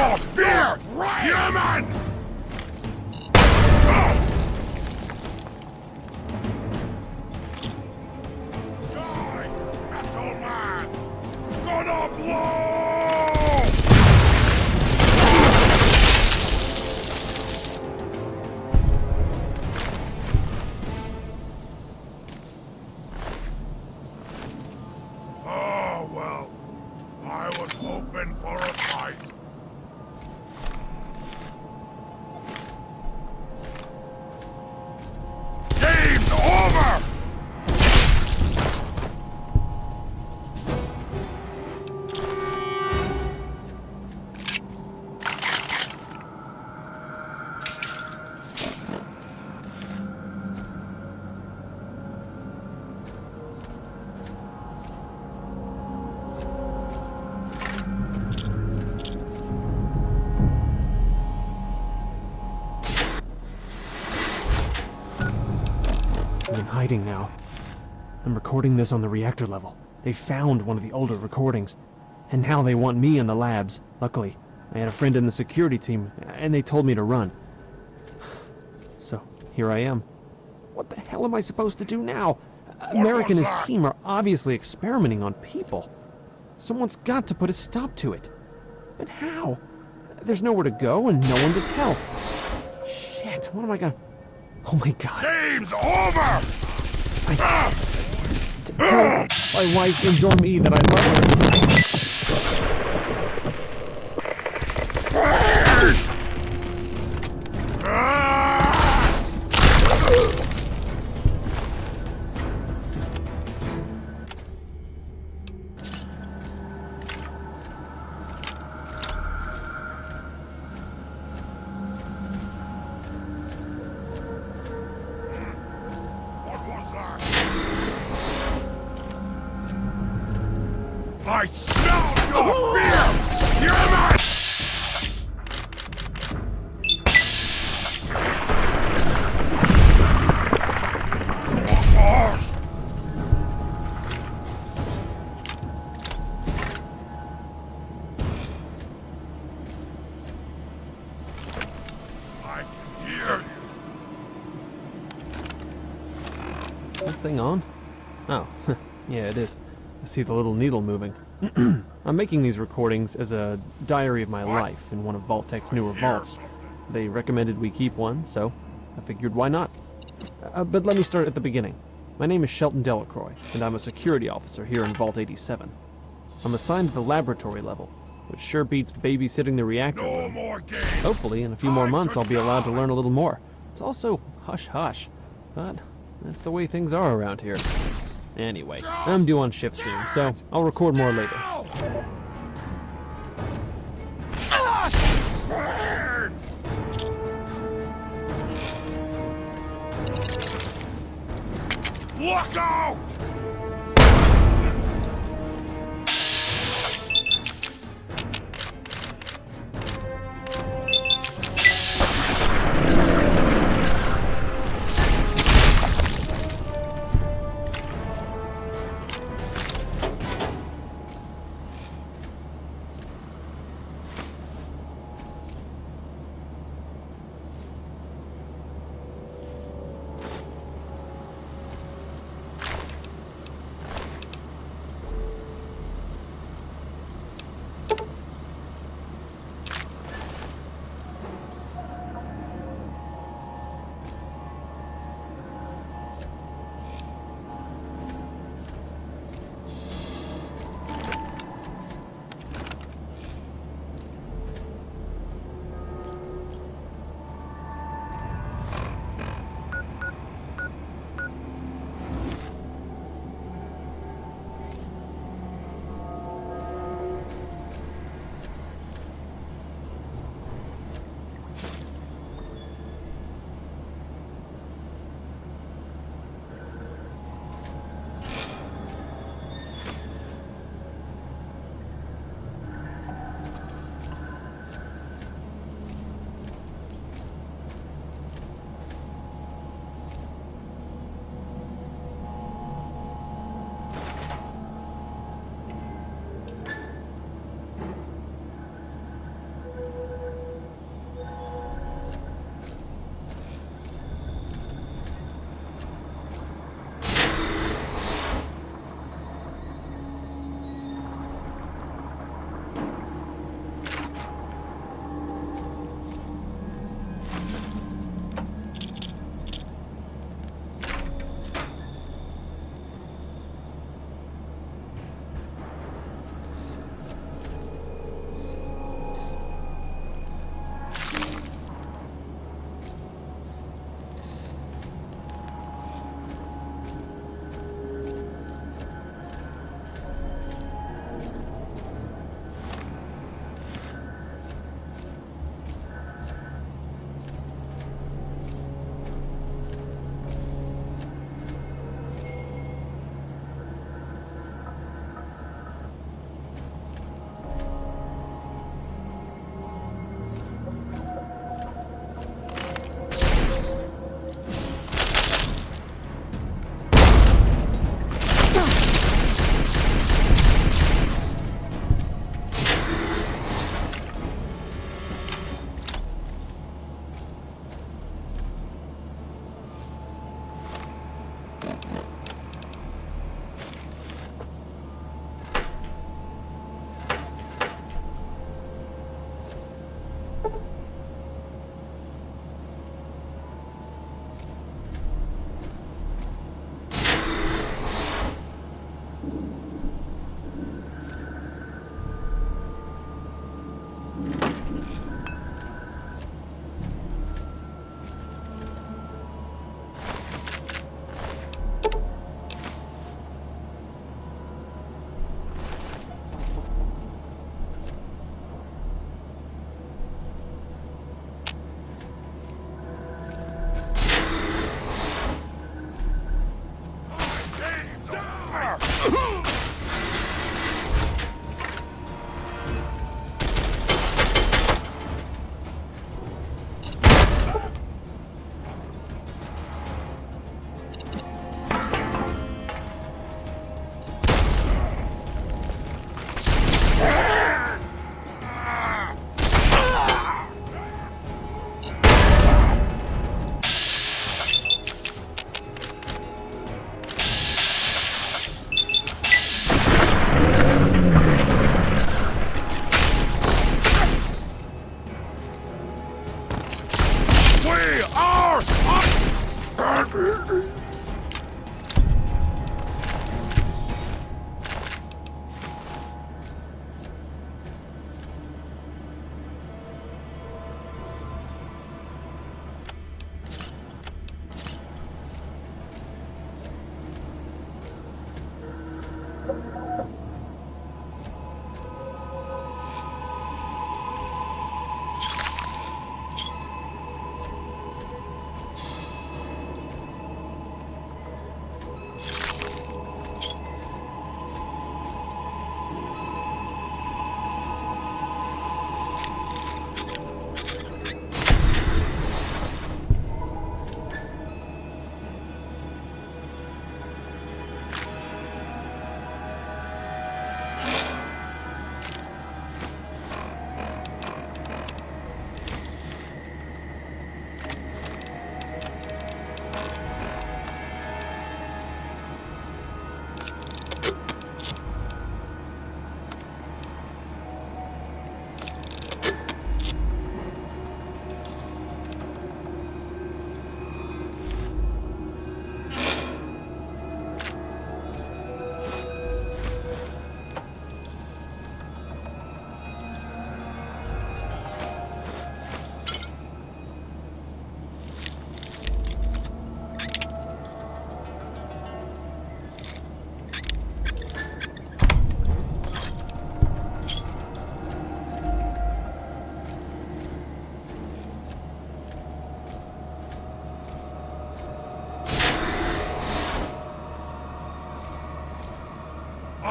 your fear, human! Die, metal man! Gonna blow! Oh, well, I was hoping for a fight. Game's over! I'm in hiding now. I'm recording this on the reactor level. They found one of the older recordings, and now they want me in the labs. Luckily, I had a friend in the security team, and they told me to run. So, here I am. What the hell am I supposed to do now? Merrick and his team are obviously experimenting on people. Someone's got to put a stop to it. But how? There's nowhere to go and no one to tell. Shit, what am I gonna... Oh my god. Game's over! Tell my wife in Dorm E that I love I smell your fear, human! I can hear you. Is this thing on? Oh, yeah, it is. I see the little needle moving. I'm making these recordings as a diary of my life in one of Vault-Tech's newer vaults. They recommended we keep one, so I figured why not. But let me start at the beginning. My name is Shelton Delacroix, and I'm a security officer here in Vault 87. I'm assigned to the laboratory level, which sure beats babysitting the reactor room. Hopefully, in a few more months, I'll be allowed to learn a little more. It's also hush-hush, but that's the way things are around here. Anyway, I'm due on shift soon, so I'll record more later. Look out!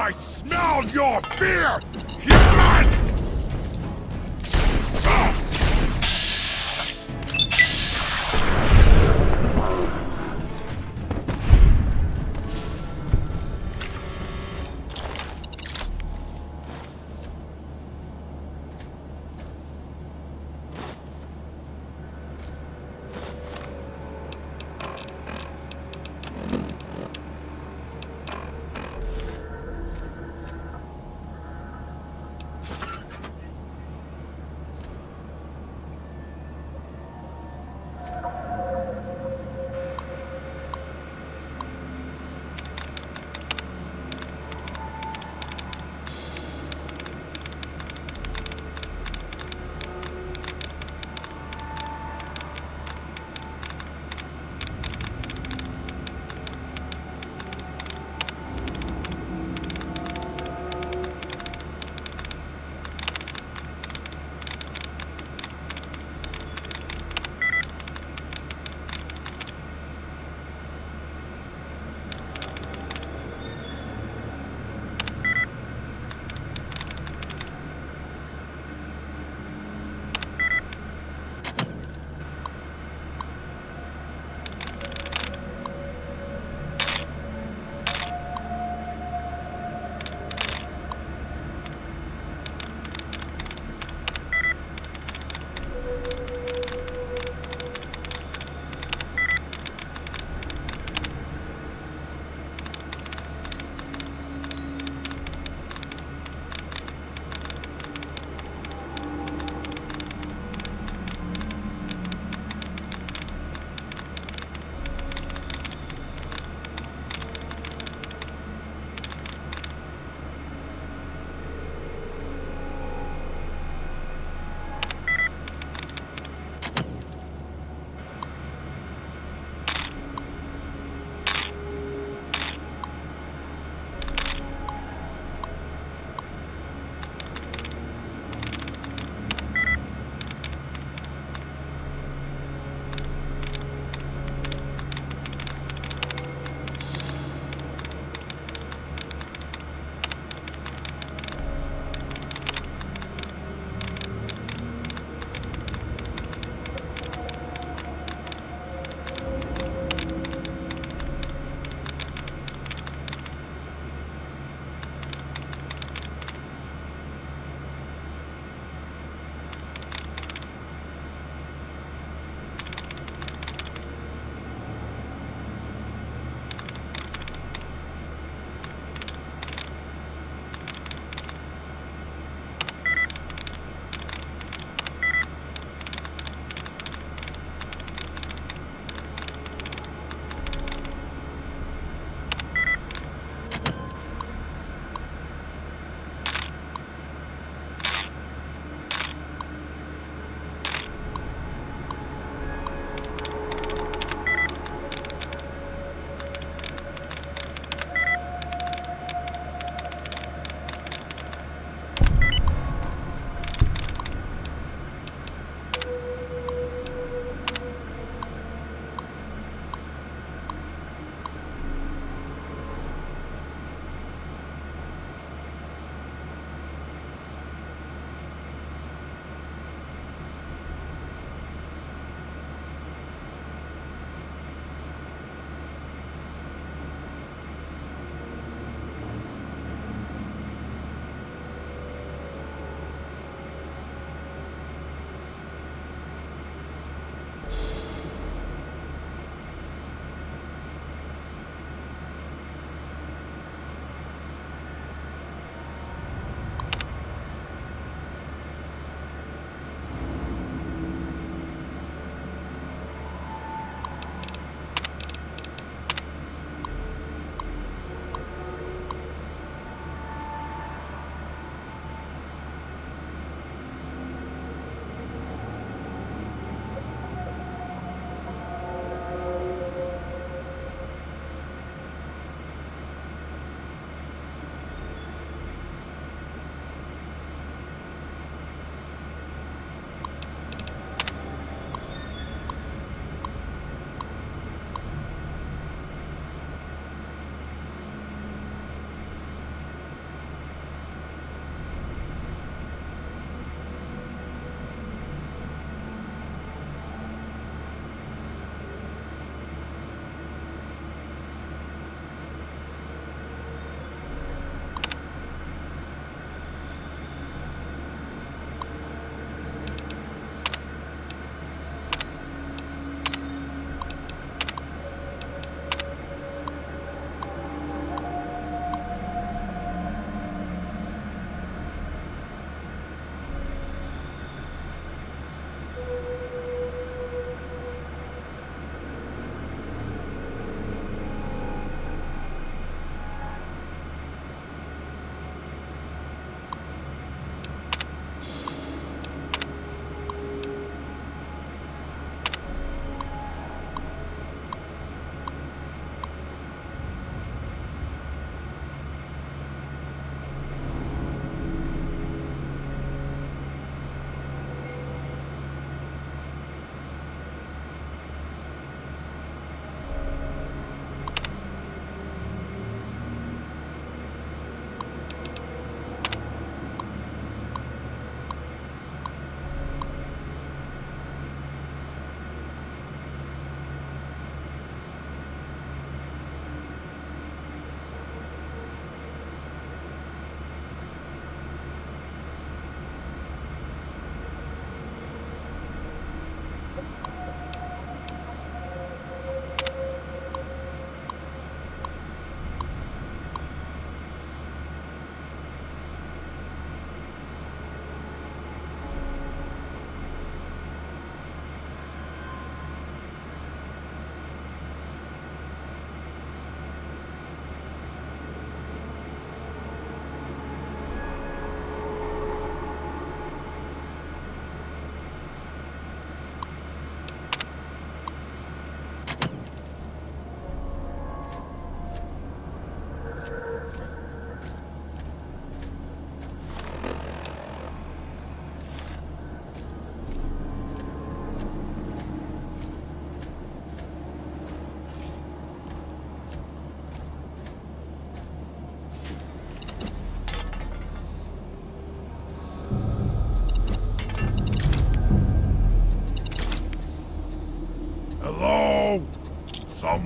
I smell your fear, human!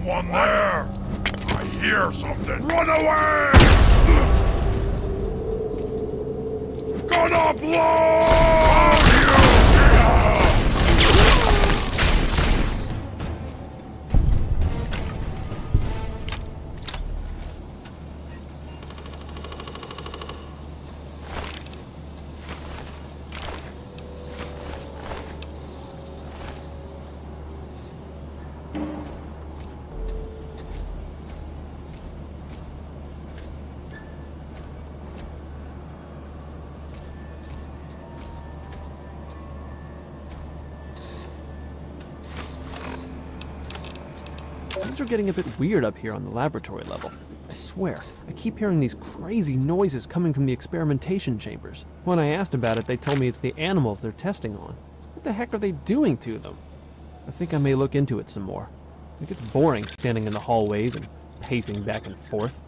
Someone there! I hear something! Run away! Gonna blow you! Things are getting a bit weird up here on the laboratory level. I swear, I keep hearing these crazy noises coming from the experimentation chambers. When I asked about it, they told me it's the animals they're testing on. What the heck are they doing to them? I think I may look into it some more. It gets boring standing in the hallways and pacing back and forth.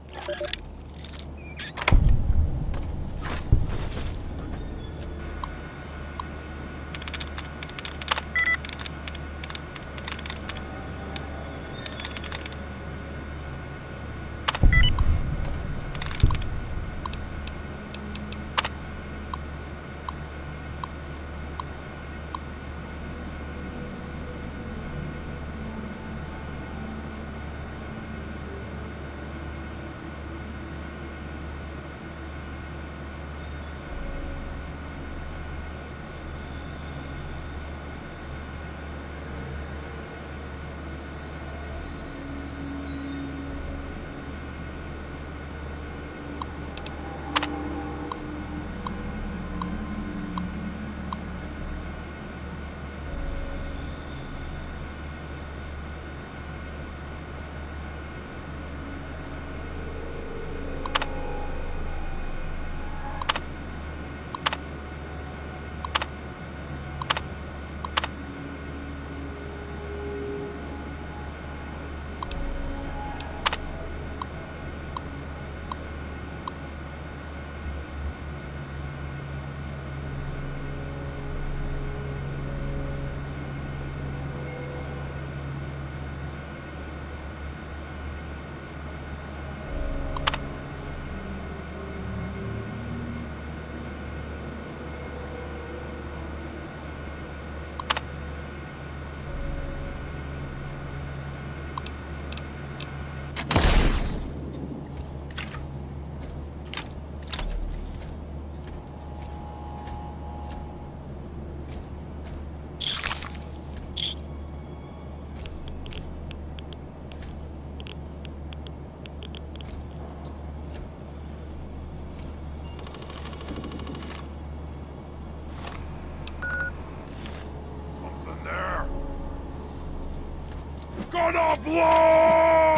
Gonna blow!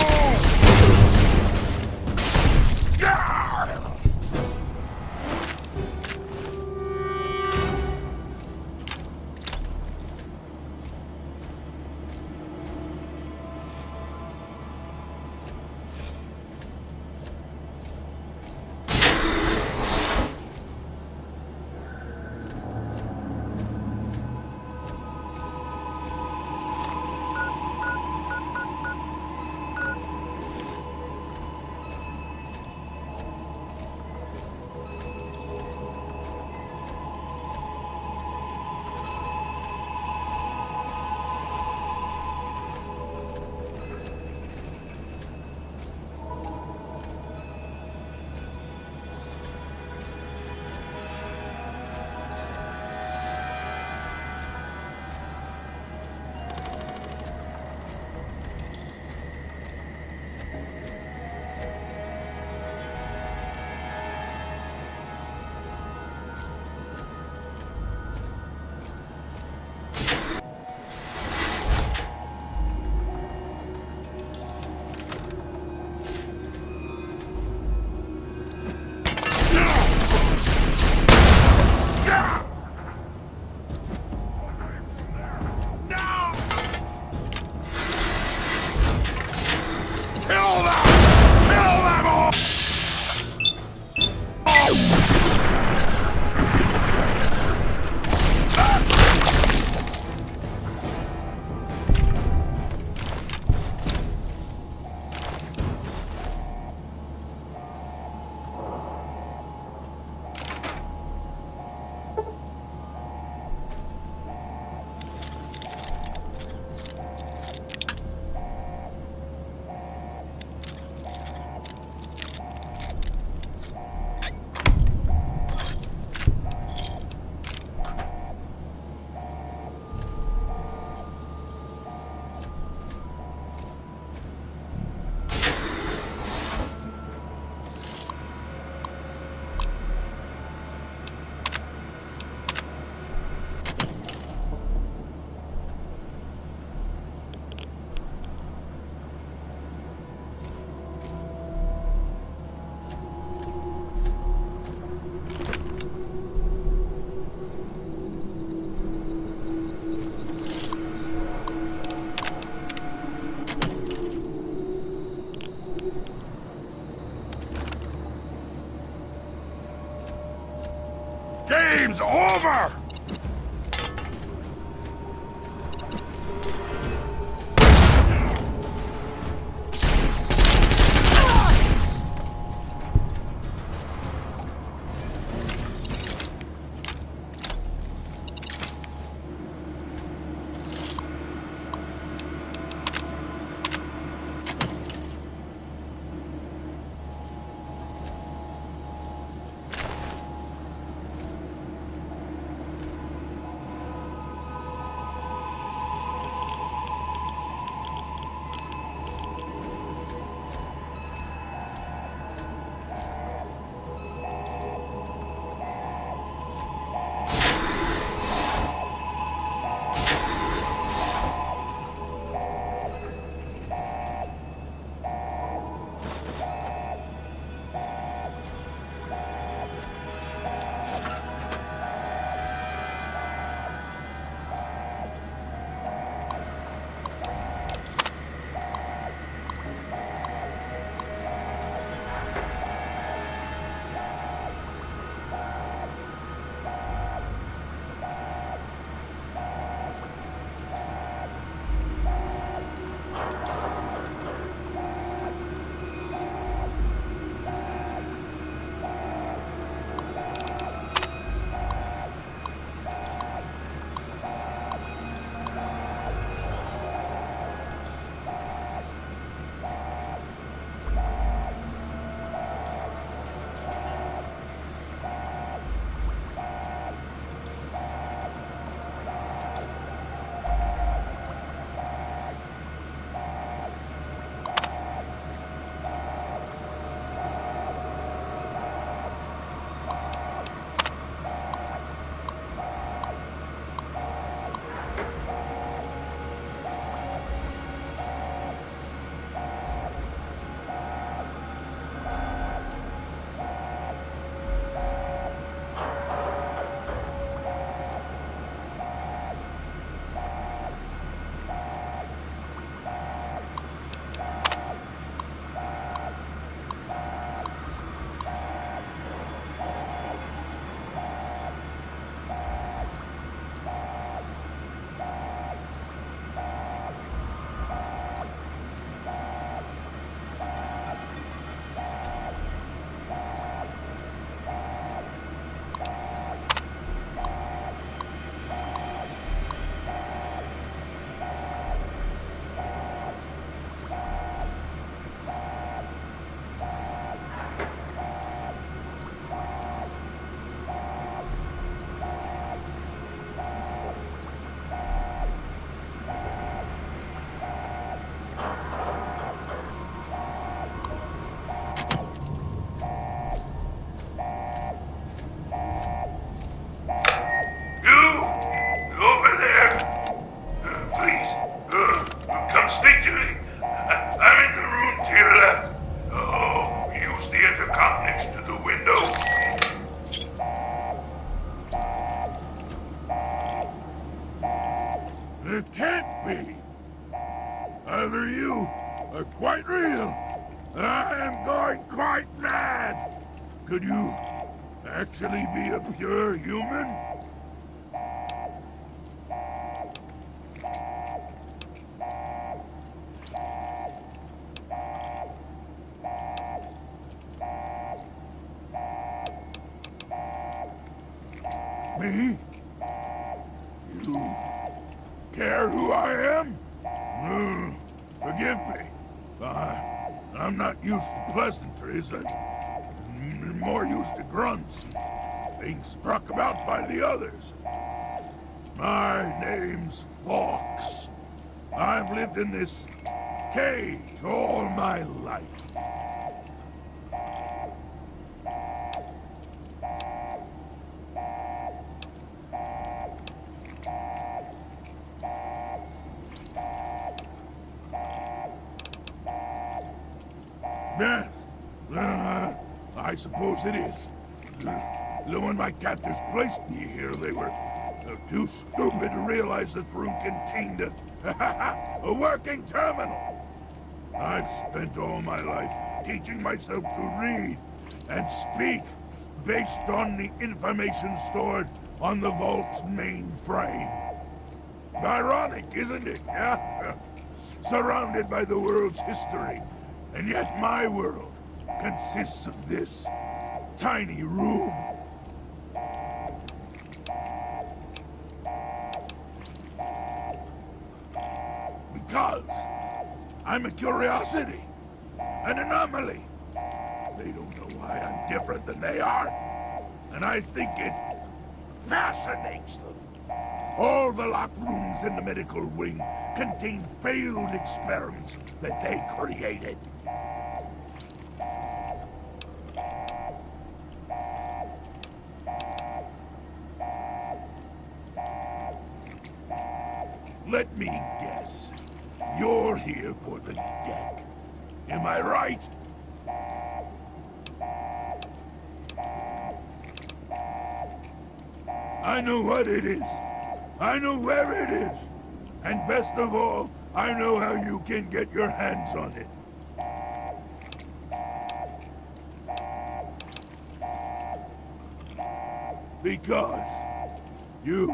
It can't be. Either you are quite real, or I am going quite mad. Could you actually be a pure human? Me? You care who I am? Forgive me. I'm not used to pleasantries. I'm more used to grunts, being struck about by the others. My name's Fox. I've lived in this cage all my life. Yes, I suppose it is. When my captors placed me here, they were too stupid to realize this room contained a working terminal. I've spent all my life teaching myself to read and speak based on the information stored on the vault's mainframe. Ironic, isn't it? Yeah? Surrounded by the world's history. And yet my world consists of this tiny room. Because I'm a curiosity, an anomaly. They don't know why I'm different than they are, and I think it fascinates them. All the locked rooms in the medical wing contain failed experiments that they created. Let me guess. You're here for the deck. Am I right? I know what it is. I know where it is. And best of all, I know how you can get your hands on it. Because you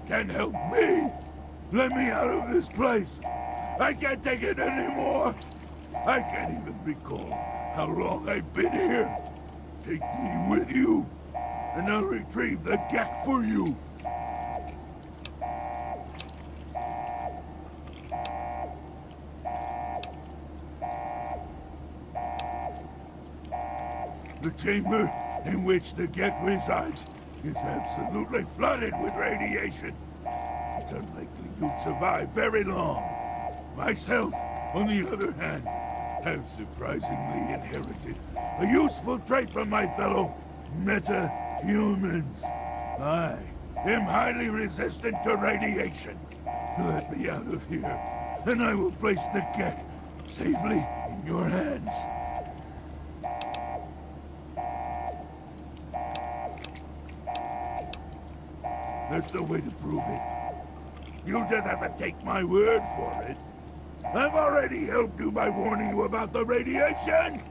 can help me. Let me out of this place. I can't take it anymore. I can't even recall how long I've been here. Take me with you, and I'll retrieve the Gek for you. The chamber in which the Gek resides is absolutely flooded with radiation. It's unlikely you'd survive very long. Myself, on the other hand, have surprisingly inherited a useful trait from my fellow meta-humans. I am highly resistant to radiation. Let me out of here, and I will place the Gek safely in your hands. There's no way to prove it. You just have to take my word for it. I've already helped you by warning you about the radiation.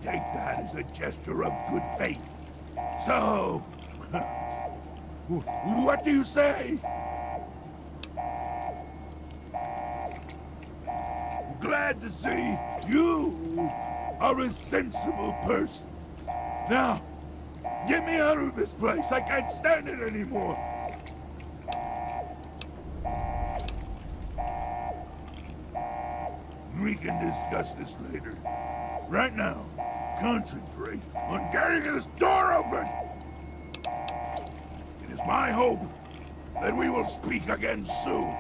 Take that as a gesture of good faith. So, what do you say? Glad to see you are a sensible person. Now, get me out of this place. I can't stand it anymore. We can discuss this later. Right now, concentrate on getting this door open. It is my hope that we will speak again soon.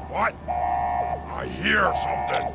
What? I hear something.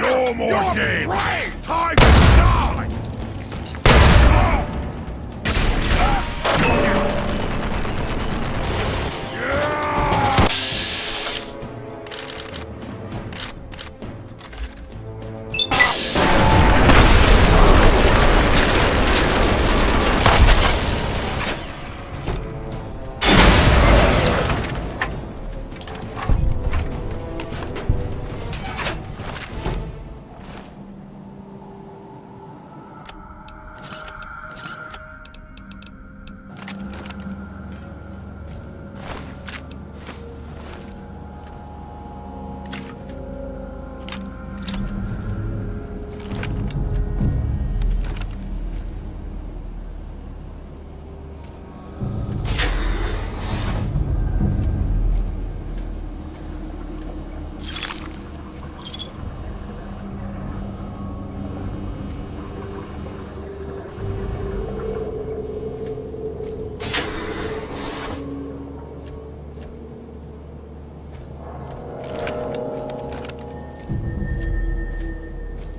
No more games! Time to die!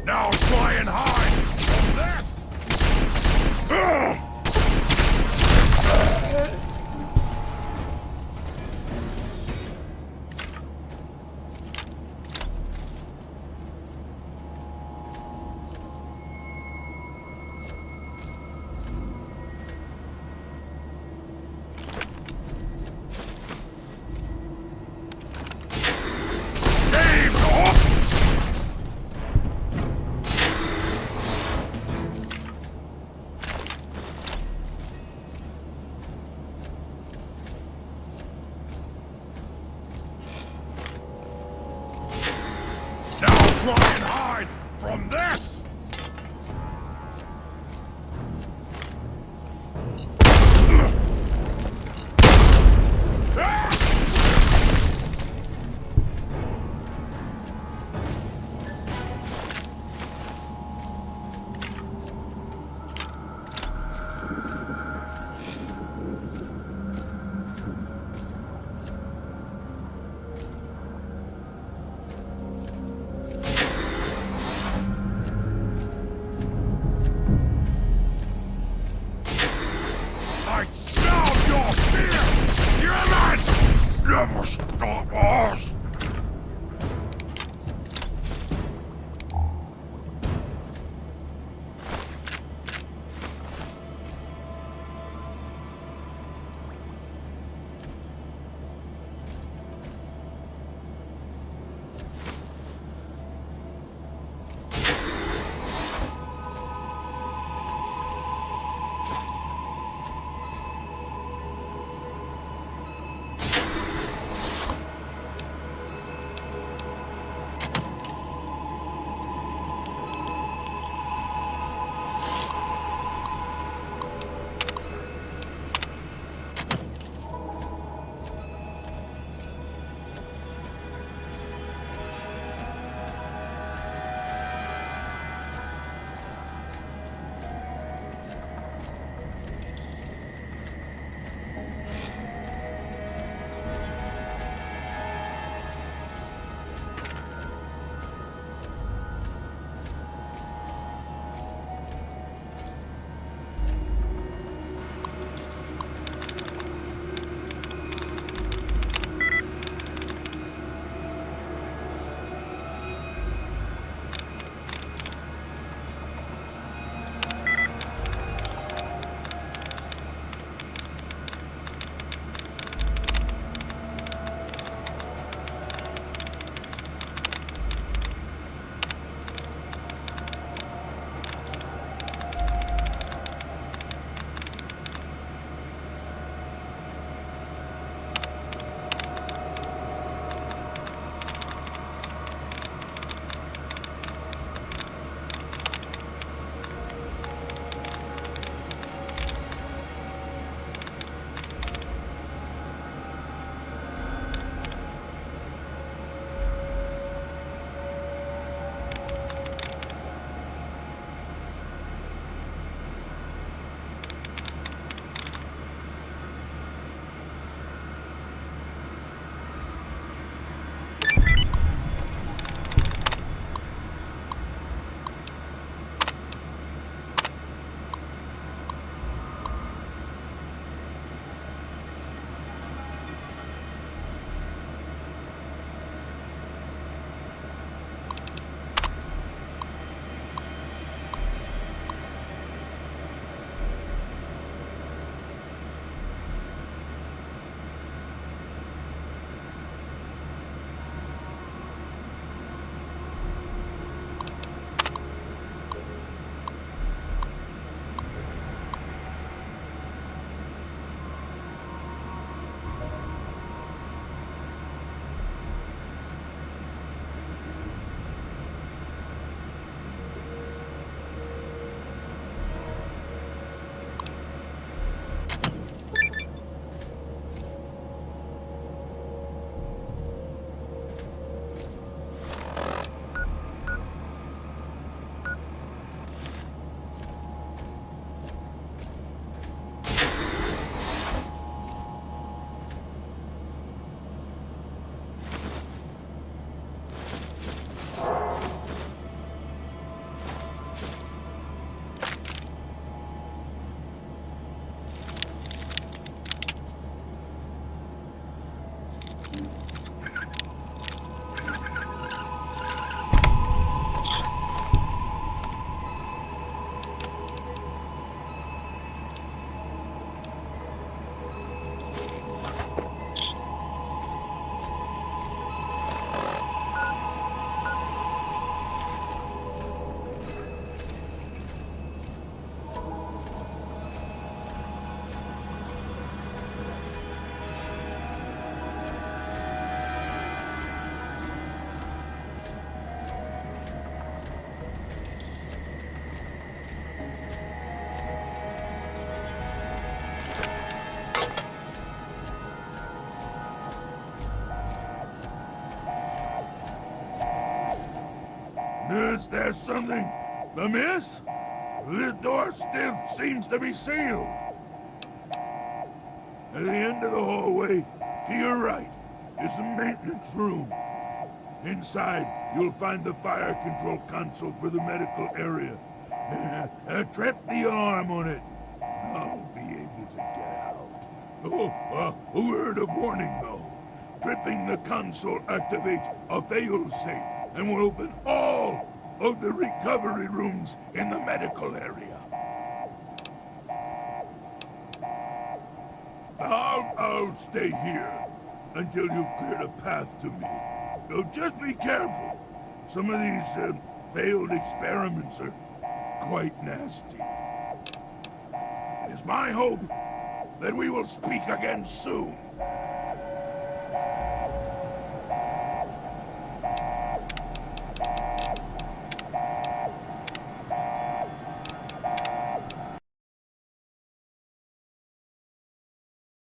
Now try and hide from this! Try and hide from this! Is there something amiss? The door still seems to be sealed. At the end of the hallway, to your right, is the maintenance room. Inside, you'll find the fire control console for the medical area. Trip the alarm on it. I'll be able to get out. Oh, a word of warning, though. Tripping the console activates a fail-safe and will open all of the recovery rooms in the medical area. I'll stay here until you've cleared a path to me. So just be careful. Some of these failed experiments are quite nasty. It's my hope that we will speak again soon.